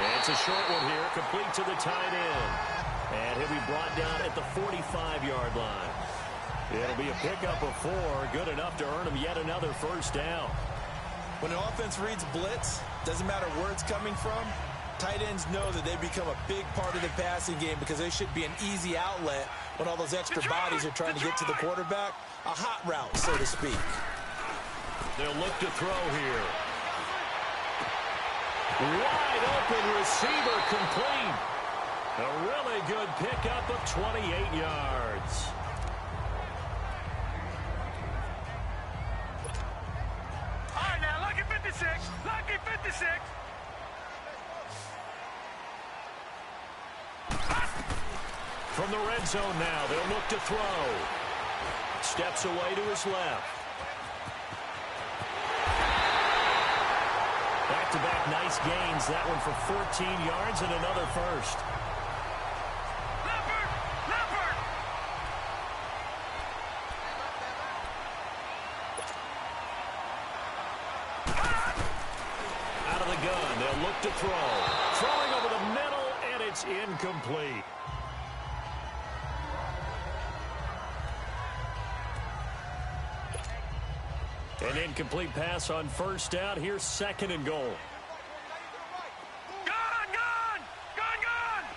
And it's a short one here, complete to the tight end. And he'll be brought down at the 45-yard line. It'll be a pickup of 4, good enough to earn him yet another first down. When an offense reads blitz, doesn't matter where it's coming from, Tight ends know that they become a big part of the passing game because they should be an easy outlet when all those extra bodies are trying to get to the quarterback. A hot route, so to speak. They'll look to throw here. Wide open receiver complete. A really good pickup of 28 yards. All right, now, lucky 56. Lucky 56. From the red zone now, they'll look to throw. Steps away to his left. Back-to-back nice gains. That one for 14 yards and another first. Leopard! Leopard! Out of the gun, they'll look to throw. Throwing over the middle, and it's incomplete. An incomplete pass on first down. Here's second and goal. Gone! Gone! Gone! Gone!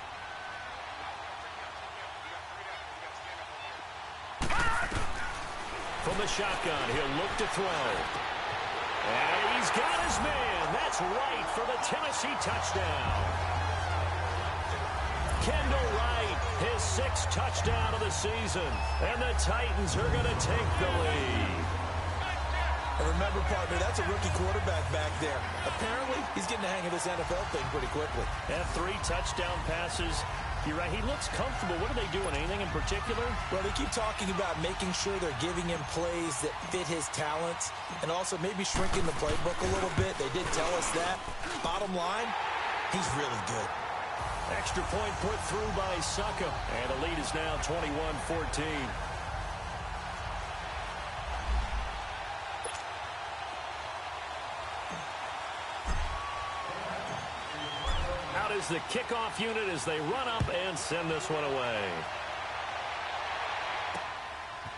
From the shotgun, he'll look to throw. And he's got his man. That's right for the Tennessee touchdown. Kendall Wright, his 6th touchdown of the season. And the Titans are going to take the lead. And remember, partner, that's a rookie quarterback back there. Apparently, he's getting the hang of this NFL thing pretty quickly. And 3 touchdown passes. You're right, he looks comfortable. What are they doing? Anything in particular? Well, they keep talking about making sure they're giving him plays that fit his talents and also maybe shrinking the playbook a little bit. They did tell us that. Bottom line, he's really good. Extra point put through by Saka. And the lead is now 21-14. Out is the kickoff unit as they run up and send this one away.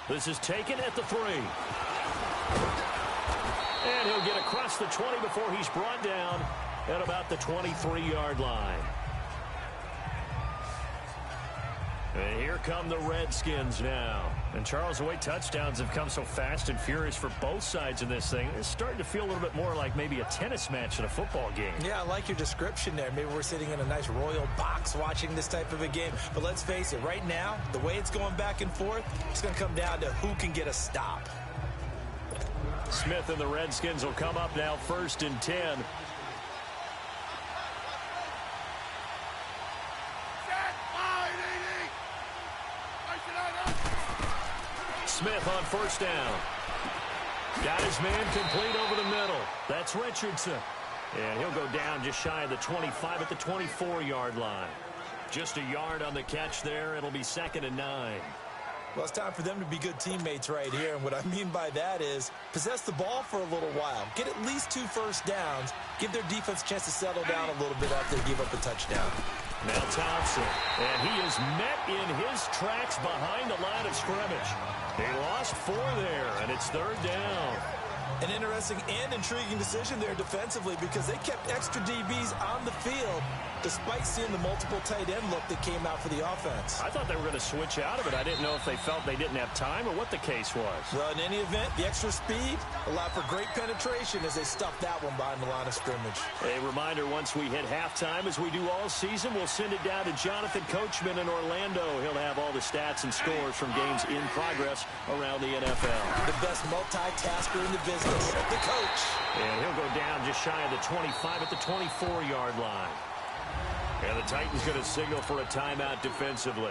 This is taken at the 3. And he'll get across the 20 before he's brought down at about the 23-yard line. And here come the Redskins now. And Charles, the way touchdowns have come so fast and furious for both sides in this thing, it's starting to feel a little bit more like maybe a tennis match in a football game. Yeah, I like your description there. Maybe we're sitting in a nice royal box watching this type of a game. But let's face it, right now, the way it's going back and forth, it's going to come down to who can get a stop. Smith and the Redskins will come up now 1st and 10. Smith on first down. Got his man complete over the middle. That's Richardson. And he'll go down just shy of the 25 at the 24-yard line. Just a yard on the catch there. It'll be 2nd and 9. Well, it's time for them to be good teammates right here. And what I mean by that is possess the ball for a little while. Get at least 2 first downs. Give their defense a chance to settle down a little bit after they give up a touchdown. Now Thompson. And he is met in his tracks behind the line of scrimmage. He lost 4 there, and it's 3rd down. An interesting and intriguing decision there defensively because they kept extra DBs on the field despite seeing the multiple tight end look that came out for the offense. I thought they were going to switch out of it. I didn't know if they felt they didn't have time or what the case was. Well, in any event, the extra speed allowed for great penetration as they stuffed that one behind the line of scrimmage. A reminder, once we hit halftime, as we do all season, we'll send it down to Jonathan Coachman in Orlando. He'll have all the stats and scores from games in progress around the NFL. The best multitasker in the business, the coach. And he'll go down just shy of the 25 at the 24-yard line. And the Titans going to signal for a timeout defensively.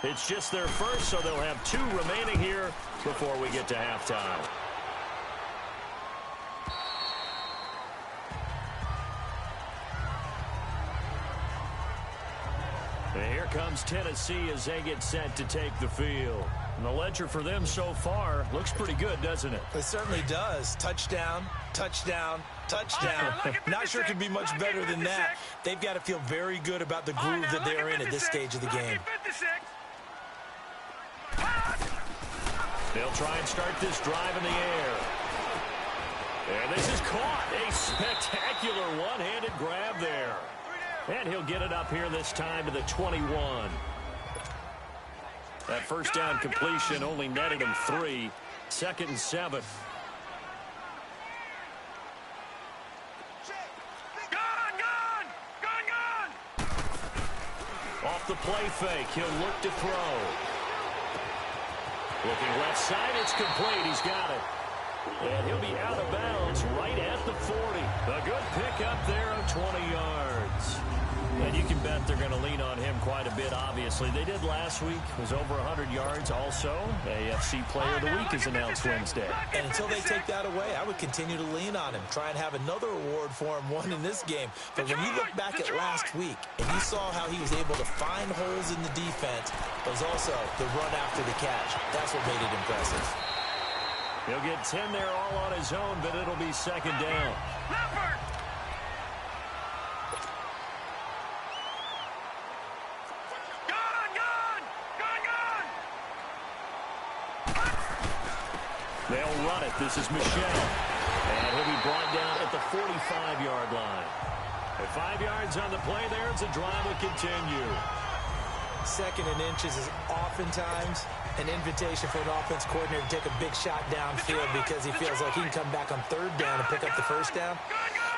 It's just their first, so they'll have 2 remaining here before we get to halftime. And here comes Tennessee as they get set to take the field. And the ledger for them so far looks pretty good, doesn't it? It certainly does. Touchdown, touchdown, touchdown. Not sure it could be much better than that. They've got to feel very good about the groove that they're in at this stage of the game. They'll try and start this drive in the air. And this is caught. A spectacular one-handed grab there. And he'll get it up here this time to the 21. That first down completion only netted him 3. 2nd and 7. Off the play fake, he'll look to throw. Looking left side, it's complete. He's got it. And he'll be out of bounds right at the 40. A good pickup there of 20 yards. And you can bet they're going to lean on him quite a bit, obviously. They did last week. It was over 100 yards also. AFC Player of the Week is announced Wednesday. And until they take that away, I would continue to lean on him. Try and have another award for him, one in this game. But when you look back at last week and you saw how he was able to find holes in the defense, but was also the run after the catch. That's what made it impressive. He'll get 10 there all on his own, but it'll be 2nd down. They'll run it. This is Michel. And he'll be brought down at the 45-yard line. At 5 yards on the play there, it's a drive will continue. 2nd and inches is oftentimes an invitation for an offense coordinator to take a big shot downfield because he feels like he can come back on 3rd down and pick up the 1st down.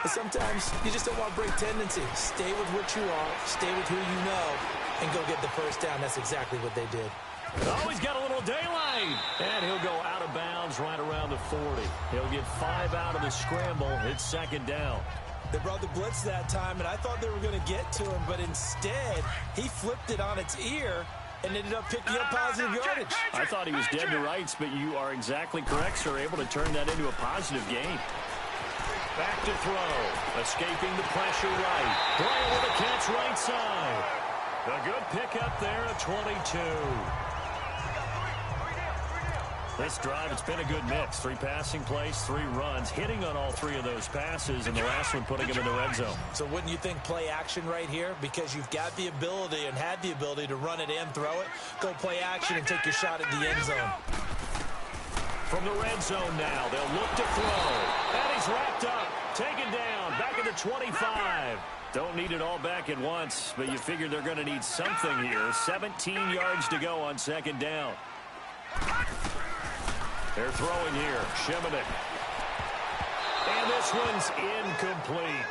But sometimes you just don't want to break tendency. Stay with what you are, stay with who you know, and go get the 1st down. That's exactly what they did. Oh, he's got a little daylight. And he'll go out of bounds right around the 40. He'll get 5 out of the scramble. It's 2nd down. They brought the blitz that time, and I thought they were going to get to him, but instead, he flipped it on its ear and ended up picking up positive yardage. I thought he was dead to rights, but you are exactly correct, sir. Able to turn that into a positive gain. Back to throw. Escaping the pressure right. Bryant with a catch right side. A good pickup there at 22. This drive, it's been a good mix. 3 passing plays, 3 runs, hitting on all 3 of those passes, and the last one putting him in the red zone. So wouldn't you think play action right here? Because you've got the ability and had the ability to run it and throw it. Go play action and take your shot at the end zone. From the red zone now, they'll look to throw. And he's wrapped up, taken down, back at the 25. Don't need it all back at once, but you figure they're going to need something here. 17 yards to go on 2nd down. They're throwing here. Shimonek. And this one's incomplete.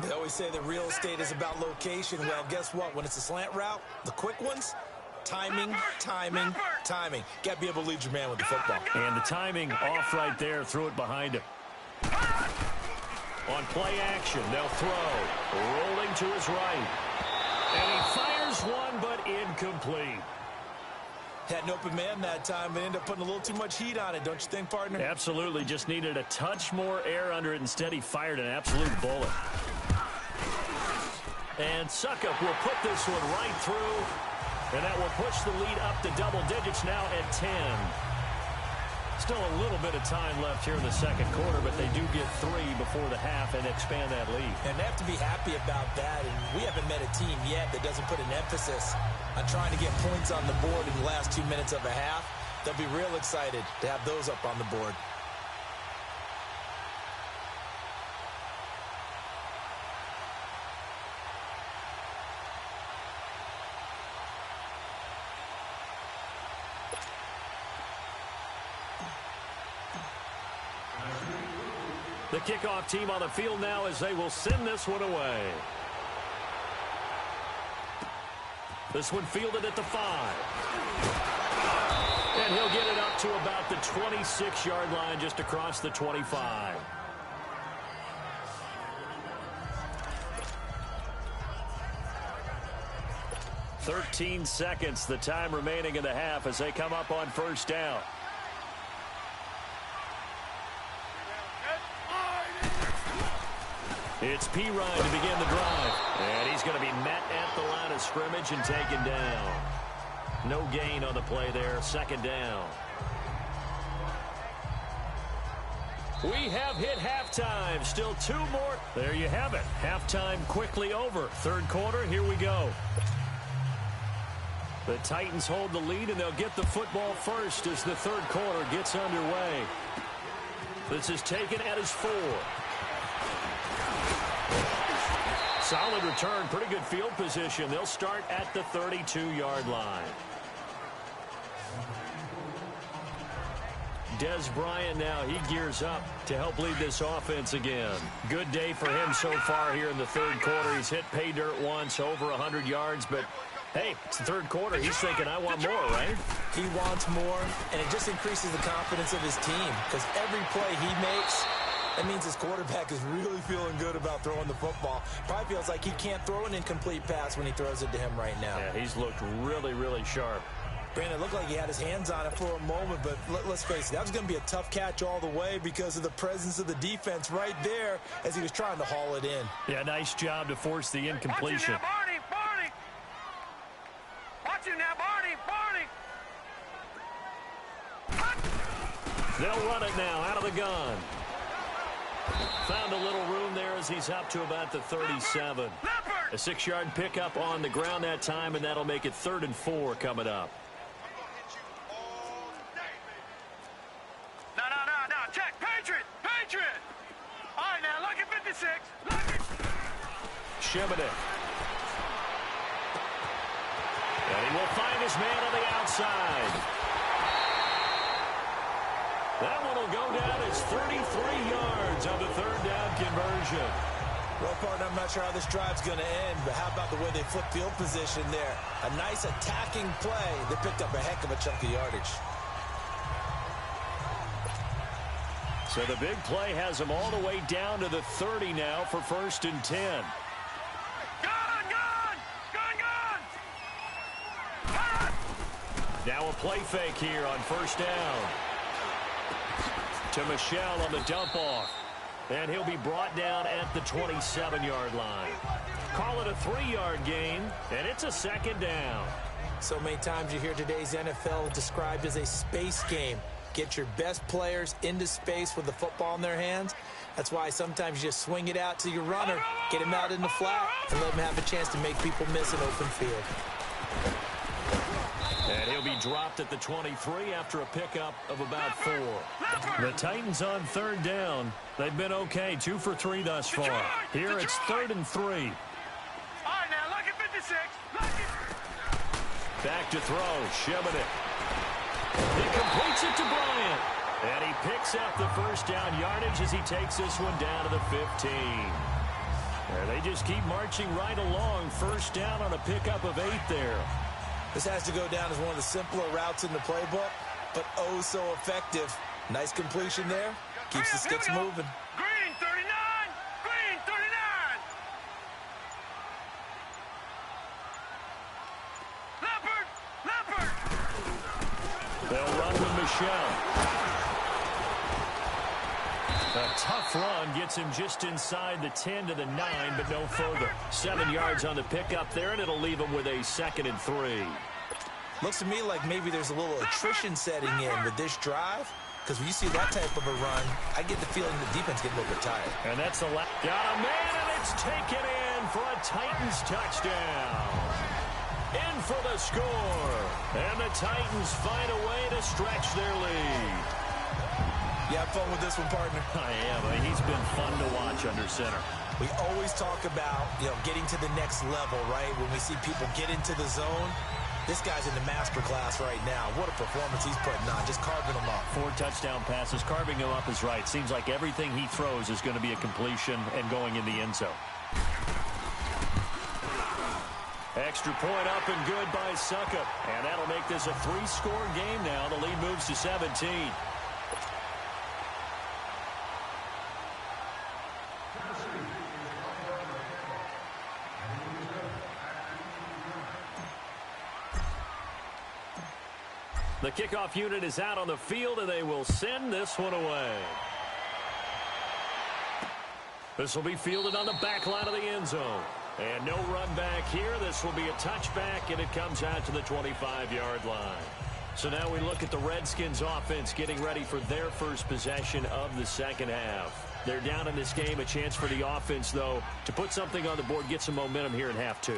They always say that real estate is about location. Well, guess what? When it's a slant route, the quick ones, timing, timing, timing. Got to be able to lead your man with the football. And the timing off right there. Threw it behind him. On play action, they'll throw. Rolling to his right. And he fires one, but incomplete. Had an open man that time, but ended up putting a little too much heat on it, don't you think, partner? Absolutely. Just needed a touch more air under it. Instead, he fired an absolute bullet. And Succop will put this one right through. And that will push the lead up to double digits now at 10. Still a little bit of time left here in the 2nd quarter, but they do get 3 before the half and expand that lead. And they have to be happy about that. And we haven't met a team yet that doesn't put an emphasis on trying to get points on the board in the last 2 minutes of a half. They'll be real excited to have those up on the board. The kickoff team on the field now as they will send this one away. This one fielded at the 5. And he'll get it up to about the 26-yard line just across the 25. "13 seconds, the time remaining in the half as they come up on 1st down. It's Perine to begin the drive. And he's going to be met at the line of scrimmage and taken down. No gain on the play there. 2nd down. We have hit halftime. Still 2 more. There you have it. Halftime quickly over. 3rd quarter, here we go. The Titans hold the lead, and they'll get the football first as the third quarter gets underway. This is taken at his 4. Solid return, pretty good field position. They'll start at the 32-yard line. Des Bryant now, he gears up to help lead this offense again. Good day for him so far here in the third quarter. He's hit pay dirt once, over 100 yards, but hey, it's the third quarter. He's thinking, I want more, right? He wants more, and it just increases the confidence of his team because every play he makes, that means his quarterback is really feeling good about throwing the football. Probably feels like he can't throw an incomplete pass when he throws it to him right now. Yeah, he's looked really, really sharp. Brandon, it looked like he had his hands on it for a moment, but let's face it, that was going to be a tough catch all the way because of the presence of the defense right there as he was trying to haul it in. Yeah, nice job to force the incompletion. Watch you now, Barney! Watch you now, Barney! They'll run it now out of the gun. Found a little room there as he's up to about the 37. A 6-yard pickup on the ground that time, and that'll make it 3rd and 4 coming up. No, check, Patriot! All right, now, look at 56. Look at... Shimonek. And he will find his man on the outside. That one will go down as 33 yards on the third down conversion. Well, partner, I'm not sure how this drive's going to end, but how about the way they flip field position there? A nice attacking play. They picked up a heck of a chunk of yardage. So the big play has them all the way down to the 30 now for 1st and 10. Gun! Now a play fake here on 1st down. To Michelle on the dump off. And he'll be brought down at the 27-yard line. Call it a 3-yard gain, and it's a 2nd down. So many times you hear today's NFL described as a space game. Get your best players into space with the football in their hands. That's why sometimes you just swing it out to your runner, get him out in the flat, and let him have a chance to make people miss an open field. And he'll be dropped at the 23 after a pickup of about 4. The Titans on 3rd down. They've been okay, 2 for 3 thus far. Here it's 3rd and 3. All right, now, look at 56. Back to throw, Shimonek. He completes it to Bryant. And he picks up the 1st down yardage as he takes this one down to the 15. And they just keep marching right along. 1st down on a pickup of 8 there. This has to go down as one of the simpler routes in the playbook, but oh so effective. Nice completion there. Keeps the sticks moving. Green 39! Green 39! Leopard! They'll run with Michelle. A tough run gets him just inside the 10 to the 9, but no further. 7 yards on the pickup there, and it'll leave him with a 2nd and 3. Looks to me like maybe there's a little attrition setting in with this drive, because when you see that type of a run, I get the feeling the defense getting a little bit tired. And that's the last. Got a man, and it's taken in for a Titans touchdown. In for the score. And the Titans find a way to stretch their lead. You have fun with this one, partner? I am. He's been fun to watch under center. We always talk about, getting to the next level, right? When we see people get into the zone, this guy's in the master class right now. What a performance he's putting on, just carving them up. 4 touchdown passes. Carving them up is right. Seems like everything he throws is going to be a completion and going in the end zone. Extra point up and good by Succop. And that'll make this a 3-score game now. The lead moves to 17. The kickoff unit is out on the field, and they will send this one away. This will be fielded on the back line of the end zone. And no run back here. This will be a touchback, and it comes out to the 25-yard line. So now we look at the Redskins offense getting ready for their first possession of the second half. They're down in this game. A chance for the offense, though, to put something on the board, get some momentum here in half 2.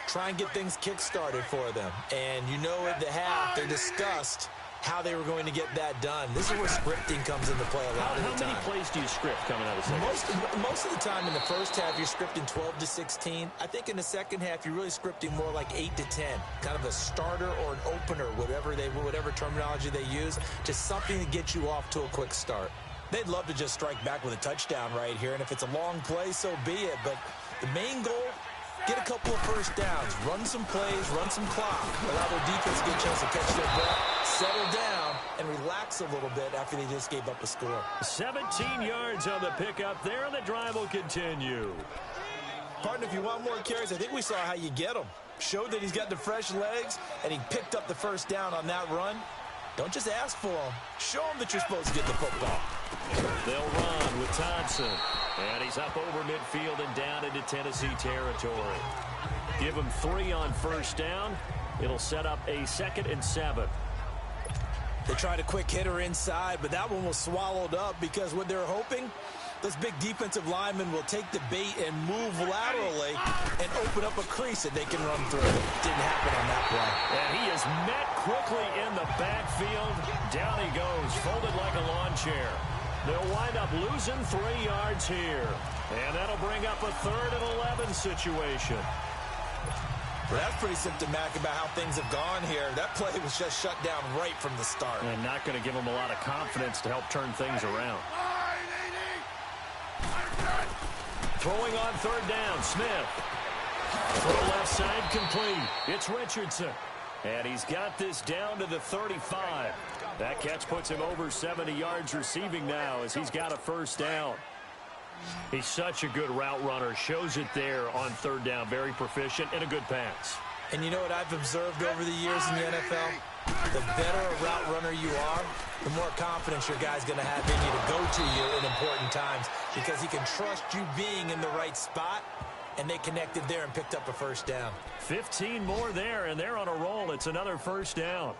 try and get things kick-started for them. And you know at the half, they discussed how they were going to get that done. This is where scripting comes into play a lot of the time. How many plays do you script coming out of the second? Most of the time in the first half, you're scripting 12 to 16. I think in the second half, you're really scripting more like 8 to 10. Kind of a starter or an opener, whatever terminology they use, just something to get you off to a quick start. They'd love to just strike back with a touchdown right here, and if it's a long play, so be it. But the main goal, get a couple of first downs, run some plays, run some clock, allow their defense to get a chance to catch their breath, settle down, and relax a little bit after they just gave up a score. 17 yards on the pickup there, and the drive will continue. Partner, if you want more carries, I think we saw how you get them. Showed that he's got the fresh legs, and he picked up the first down on that run. Don't just ask for them. Show them that you're supposed to get the football. They'll run with Thompson. And he's up over midfield and down into Tennessee territory. Give him 3 on first down. It'll set up a 2nd and 7. They tried a quick hitter inside, but that one was swallowed up because what they're hoping, those big defensive linemen will take the bait and move laterally and open up a crease that they can run through. Didn't happen on that play. And he is met quickly in the backfield. Down he goes, folded like a lawn chair. They'll wind up losing 3 yards here. And that'll bring up a 3rd and 11 situation. Well, that's pretty symptomatic about how things have gone here. That play was just shut down right from the start. And not going to give them a lot of confidence to help turn things around. Throwing on 3rd down, Smith. Throw left side complete. It's Richardson. And he's got this down to the 35. That catch puts him over 70 yards receiving now as he's got a first down. He's such a good route runner. Shows it there on 3rd down. Very proficient and a good pass. And you know what I've observed over the years in the NFL? The better a route runner you are, the more confidence your guy's going to have in you to go to you in important times because he can trust you being in the right spot, and they connected there and picked up a first down. 15 more there, and they're on a roll. It's another first down.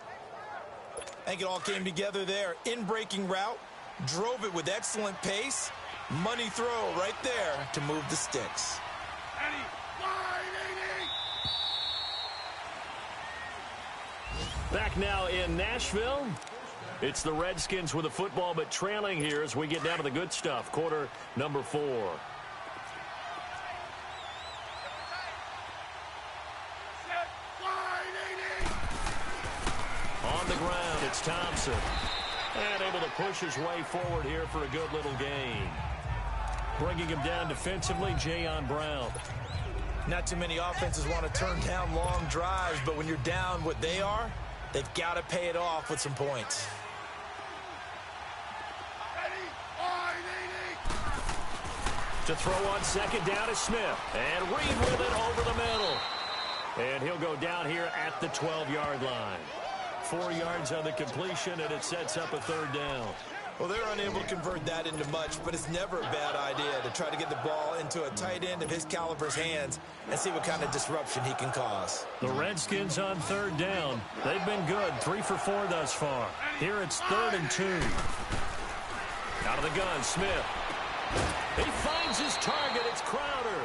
I think it all came together there. In-breaking route, drove it with excellent pace, money throw right there to move the sticks. Back now in Nashville. It's the Redskins with the football, but trailing here as we get down to the good stuff. Quarter number 4. On the ground, it's Thompson. And able to push his way forward here for a good little gain. Bringing him down defensively, Jayon Brown. Not too many offenses want to turn down long drives, but when you're down what they are, they've got to pay it off with some points. To throw on 2nd down is Smith. And Reed with it over the middle. And he'll go down here at the 12-yard line. 4 yards on the completion, and it sets up a 3rd down. Well, they're unable to convert that into much, but it's never a bad idea to try to get the ball into a tight end of his caliber's hands and see what kind of disruption he can cause. The Redskins on 3rd down. They've been good, 3 for 4 thus far. Here it's 3rd and 2. Out of the gun, Smith. He finds his target. It's Crowder.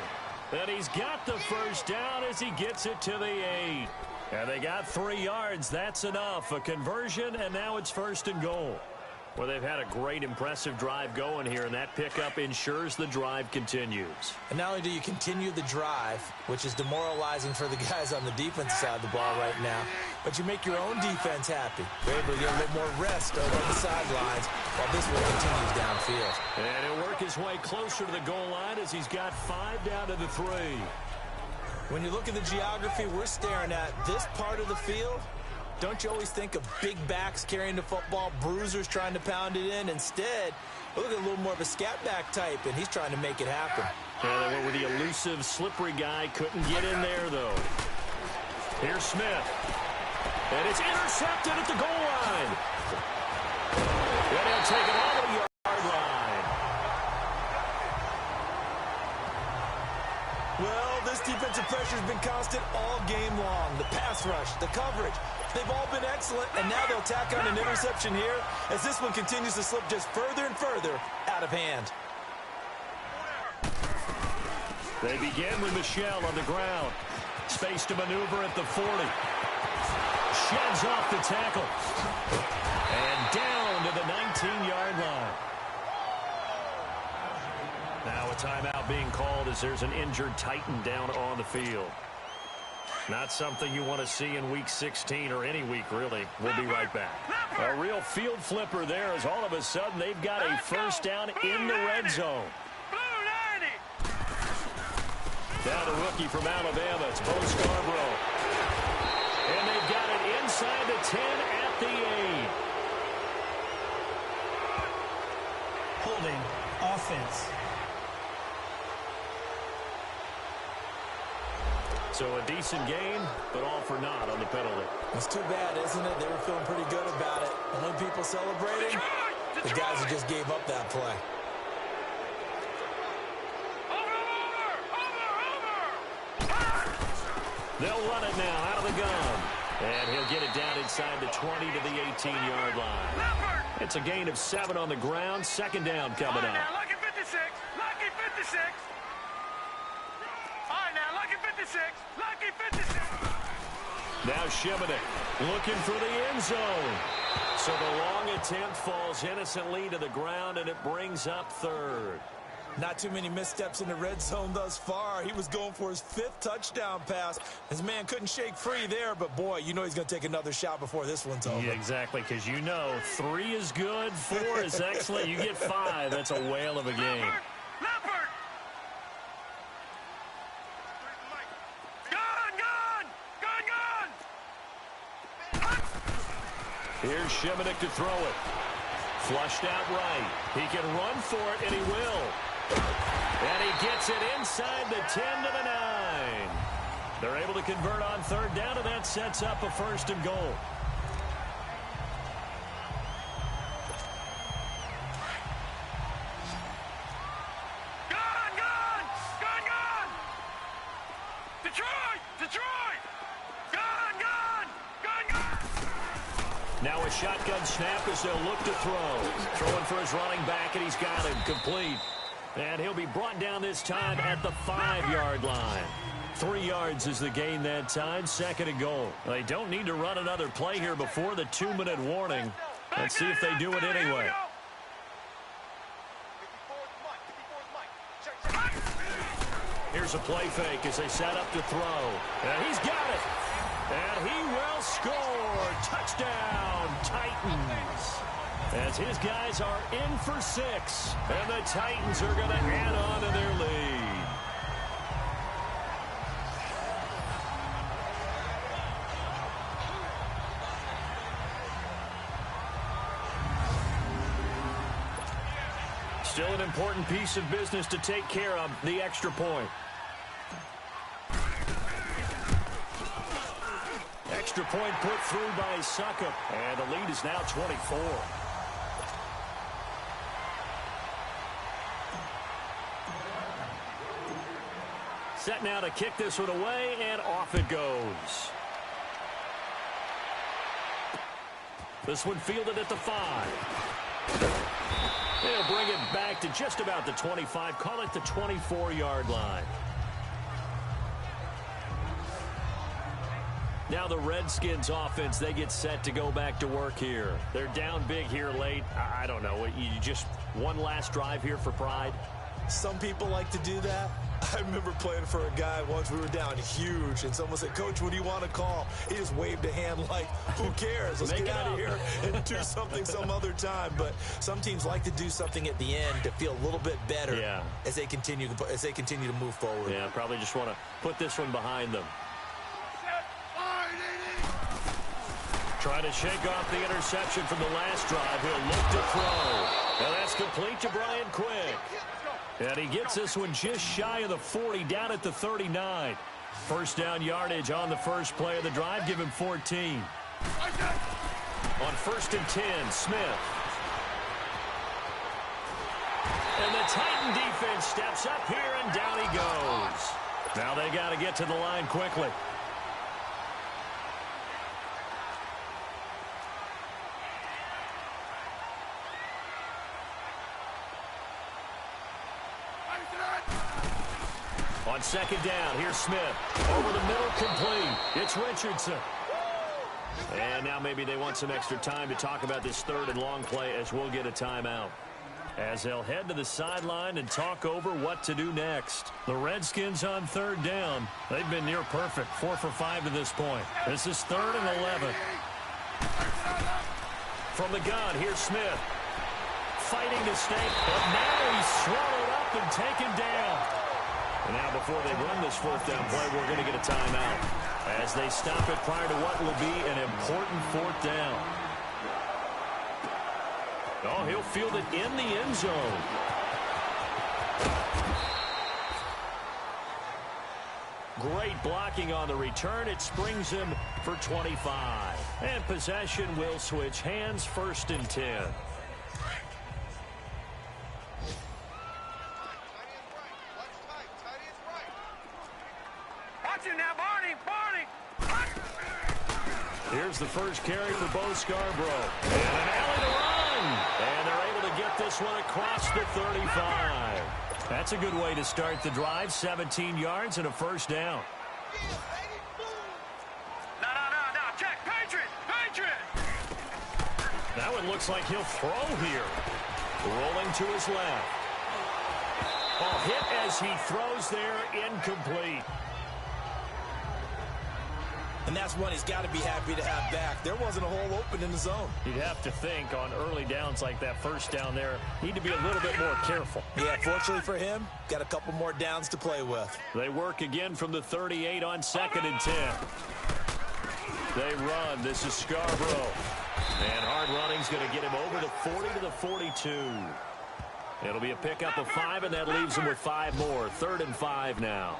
And he's got the first down as he gets it to the 8. And they got 3 yards. That's enough. A conversion, and now it's 1st and goal. Well, they've had a great, impressive drive going here, and that pickup ensures the drive continues. And not only do you continue the drive, which is demoralizing for the guys on the defensive side of the ball right now, but you make your own defense happy. They're able to get a little more rest over on the sidelines while this one continues downfield. And he'll work his way closer to the goal line as he's got 5 down to the 3. When you look at the geography we're staring at, this part of the field, don't you always think of big backs carrying the football, bruisers trying to pound it in? Instead, look at a little more of a scat back type, and he's trying to make it happen. Yeah, they went with the elusive, slippery guy. Couldn't get in there, though. Here's Smith. And it's intercepted at the goal line. And he'll take it all to the yard line. Well, this defensive pressure has been constant all game long. The pass rush, the coverage, they've all been excellent, and now they'll tack on an interception here as this one continues to slip just further and further out of hand. They begin with Michel on the ground. Space to maneuver at the 40. Sheds off the tackle. And down to the 19-yard line. Now a timeout being called as there's an injured Titan down on the field. Not something you want to see in Week 16 or any week, really. We'll be right back. A real field flipper there as all of a sudden they've got a first down in the red zone. Now the rookie from Alabama, it's Bo Scarborough. And they've got it inside the 10 at the 8. Holding offense. So a decent game, but all for naught on the penalty. It's too bad, isn't it? They were feeling pretty good about it. Only people celebrating, the guys who just gave up that play. They'll run it now out of the gun. And he'll get it down inside the 20 to the 18-yard line. It's a gain of 7 on the ground. Second down coming up. Lucky 56. Lucky 56. All right, now, lucky 56. Lucky 56. Now Shimonek looking for the end zone. So the long attempt falls innocently to the ground, and it brings up third. Not too many missteps in the red zone thus far. He was going for his 5th touchdown pass. His man couldn't shake free there, but boy, you know he's going to take another shot before this one's over. Yeah, exactly, because you know 3 is good, 4 is excellent. You get 5, that's a whale of a game. Leopard! Gun! Here's Shimonek to throw it. Flushed out right. He can run for it, and he will. And he gets it inside the 10 to the 9. They're able to convert on third down, and that sets up a 1st and goal. Gun! Detroit! Gun! Now a shotgun snap as they'll look to throw. Throwing for his running back, and he's got him complete. And he'll be brought down this time at the 5-yard line. 3 yards is the gain that time. 2nd and goal. They don't need to run another play here before the 2-minute warning. Let's see if they do it anyway. Here's a play fake as they set up to throw. And he's got it. And he will score. Touchdown, Titans. As his guys are in for 6. And the Titans are going to add on to their lead. Still an important piece of business to take care of, the extra point. Extra point put through by Succop. And the lead is now 24. Set now to kick this one away, and off it goes. This one fielded at the 5. They'll bring it back to just about the 25. Call it the 24-yard line. Now the Redskins offense, they get set to go back to work here. They're down big here late. I don't know. You just one last drive here for pride? Some people like to do that. I remember playing for a guy once. We were down huge, and someone said, "Coach, what do you want to call?" He just waved a hand like, who cares? Let's get out of here and do something some other time. But some teams like to do something at the end to feel a little bit better as they continue to move forward. Yeah, probably just want to put this one behind them. Trying to shake off the interception from the last drive. He'll look to throw. And that's complete to Brian Quick. And he gets this one just shy of the 40, down at the 39. First down yardage on the first play of the drive. Give him 14. On 1st and 10, Smith. And the Titan defense steps up here, and down he goes. Now they got to get to the line quickly. On second down, here's Smith. Over the middle, complete. It's Richardson. And now maybe they want some extra time to talk about this third and long play as we'll get a timeout. As they'll head to the sideline and talk over what to do next. The Redskins on third down. They've been near perfect, 4 for 5 to this point. This is 3rd and 11. From the gun, here's Smith. Fighting to stay, but now he's swallowed up and taken down. And now before they run this 4th down play, we're going to get a timeout as they stop it prior to what will be an important 4th down. Oh, he'll field it in the end zone. Great blocking on the return. It springs him for 25. And possession will switch hands, 1st and 10. Watch it now, Barney. Here's the first carry for Bo Scarborough. And an alley to run. And they're able to get this one across the 35. That's a good way to start the drive. 17 yards and a 1st down. No. Check. Patriot. That one looks like he'll throw here. Rolling to his left. Ball hit as he throws there, incomplete. And that's one he's got to be happy to have back. There wasn't a hole open in the zone. You'd have to think on early downs like that 1st down there, need to be a little bit more careful. Yeah, fortunately for him, got a couple more downs to play with. They work again from the 38 on 2nd and 10. They run. This is Scarborough. And hard running's going to get him over the 40 to the 42. It'll be a pickup of 5, and that leaves him with 5 more. 3rd and 5 now.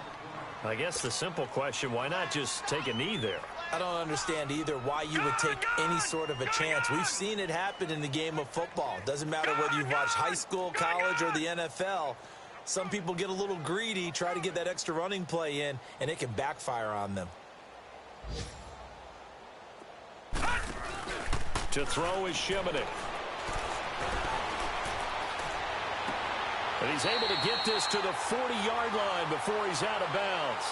I guess the simple question, why not just take a knee there? I don't understand either why you would take any sort of a chance. We've seen it happen in the game of football. Doesn't matter whether you've watched high school, college, or the NFL. Some people get a little greedy, try to get that extra running play in, and it can backfire on them. To throw is Shimonek. And he's able to get this to the 40-yard line before he's out of bounds.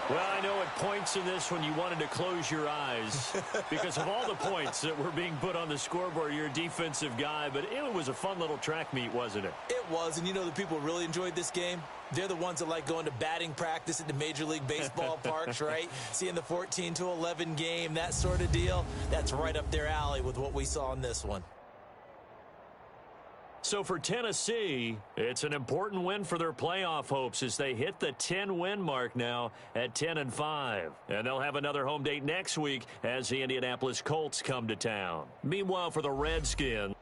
Well, I know at points in this when you wanted to close your eyes because of all the points that were being put on the scoreboard. You're a defensive guy, but it was a fun little track meet, wasn't it? It was, and you know the people really enjoyed this game? They're the ones that like going to batting practice at the Major League Baseball parks, right? Seeing the 14-11 game, that sort of deal. That's right up their alley with what we saw in this one. So for Tennessee, it's an important win for their playoff hopes as they hit the 10-win mark now at 10-5. And they'll have another home date next week as the Indianapolis Colts come to town. Meanwhile, for the Redskins,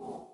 you